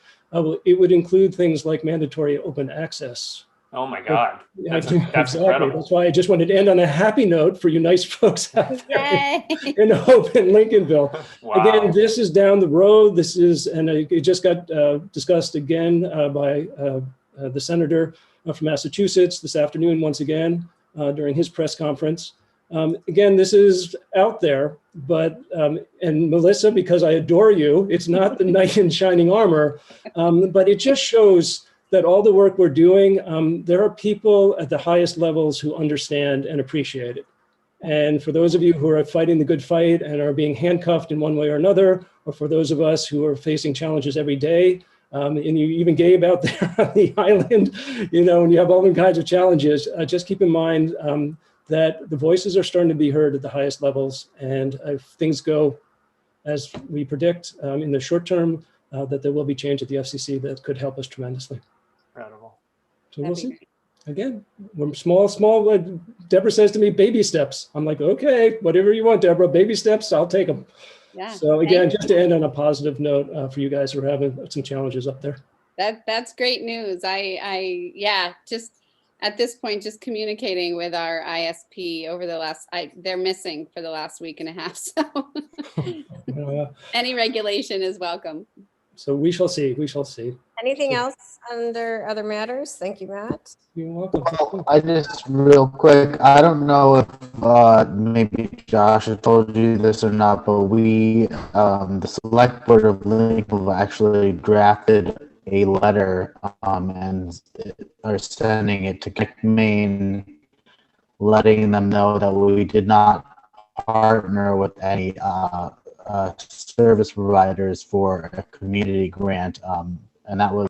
it would include things like mandatory open access. Oh my God, that's exactly. incredible. That's why I just wanted to end on a happy note for you nice folks out there in Hope and Lincolnville. Wow. Again, this is down the road. This is, and it just got discussed again by the senator from Massachusetts this afternoon, once again, during his press conference. Again, this is out there, but, and Melissa, because I adore you, it's not the knight in shining armor, but it just shows that all the work we're doing, there are people at the highest levels who understand and appreciate it. And for those of you who are fighting the good fight and are being handcuffed in one way or another, or for those of us who are facing challenges every day, and you even Gabe out there on the island, you know, and you have all kinds of challenges, just keep in mind that the voices are starting to be heard at the highest levels. And if things go as we predict in the short term, that there will be change at the FCC that could help us tremendously. Incredible. So we'll see. Again, we're small. Deborah says to me, baby steps. I'm like, okay, whatever you want, Deborah, baby steps, I'll take them. Yeah. So again, just to end on a positive note for you guys who are having some challenges up there. That's great news. Yeah, just at this point, just communicating with our ISP over the last, they're missing for the last week and a half. So any regulation is welcome. So we shall see. We shall see. Anything else under other matters? Thank you, Matt. You're welcome. Well, I just real quick, I don't know if maybe Josh has told you this or not, but we, the select board of Lincoln actually drafted a letter and are sending it to Maine, letting them know that we did not partner with any service providers for a community grant, and that was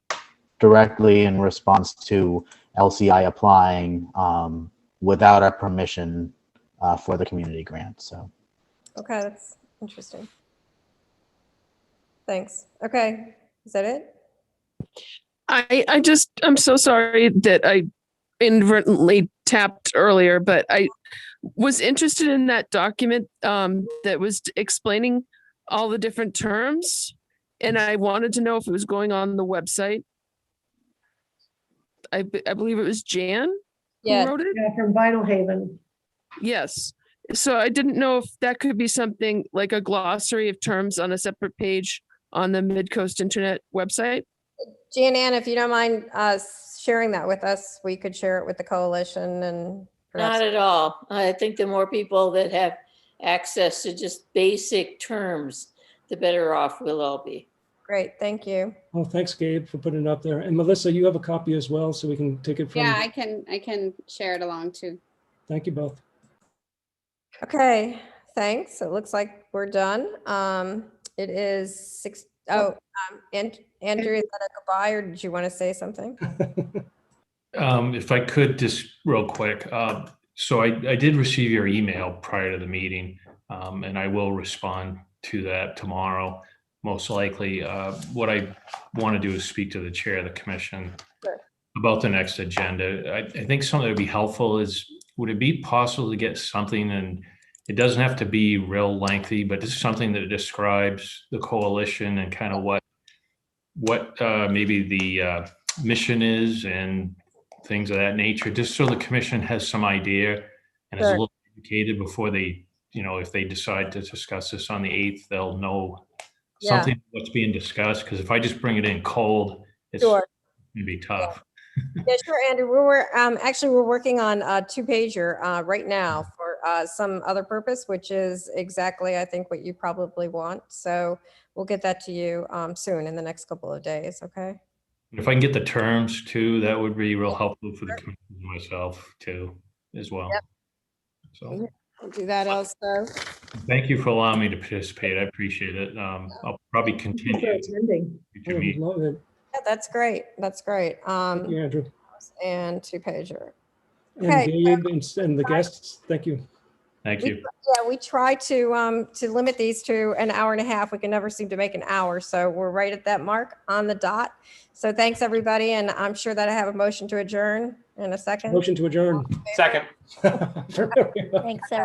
directly in response to LCI applying without our permission for the community grant. So, okay, that's interesting. Thanks. Okay, is that it? I'm so sorry that I inadvertently tapped earlier, but I was interested in that document that was explaining all the different terms, and I wanted to know if it was going on the website. I believe it was Jan who wrote it. Yeah, from Vinyl Haven. Yes. So I didn't know if that could be something like a glossary of terms on a separate page on the Midcoast Internet website. Jan Ann, if you don't mind sharing that with us, we could share it with the coalition and perhaps. Not at all. I think the more people that have access to just basic terms, the better off we'll all be. Great, thank you. Well, thanks, Gabe, for putting it up there. And Melissa, you have a copy as well, so we can take it from. Yeah, I can share it along too. Thank you both. Okay, thanks. It looks like we're done. It is 6. Oh, and Andrew, is that a goodbye, or did you want to say something? If I could just real quick. So I did receive your email prior to the meeting, and I will respond to that tomorrow, most likely. What I want to do is speak to the chair of the commission about the next agenda. I think something that would be helpful is, would it be possible to get something, and it doesn't have to be real lengthy, but just something that describes the coalition and kind of what maybe the mission is and things of that nature, just so the commission has some idea and is a little educated before they, if they decide to discuss this on the 8th, they'll know something what's being discussed. Because if I just bring it in cold, it's going to be tough. Yeah, sure, Andrew. We're working on a 2-pager right now for some other purpose, which is exactly, I think, what you probably want. So we'll get that to you soon in the next couple of days. Okay. If I can get the terms too, that would be real helpful for the commission and myself too, as well. Yep. So I'll do that also. Thank you for allowing me to participate. I appreciate it. I'll probably Thank you for continue. attending. future I meetings. love it. Yeah, that's great. That's great. Thank you, Andrew. And two pager. And Okay. Gabe and the guests, thank you. Thank We, you. yeah, we try to limit these to an hour and a half. We can never seem to make an hour. So we're right at that mark on the dot. So thanks, everybody. And I'm sure that I have a motion to adjourn in a second. Motion to adjourn. Second. For everyone. Thanks,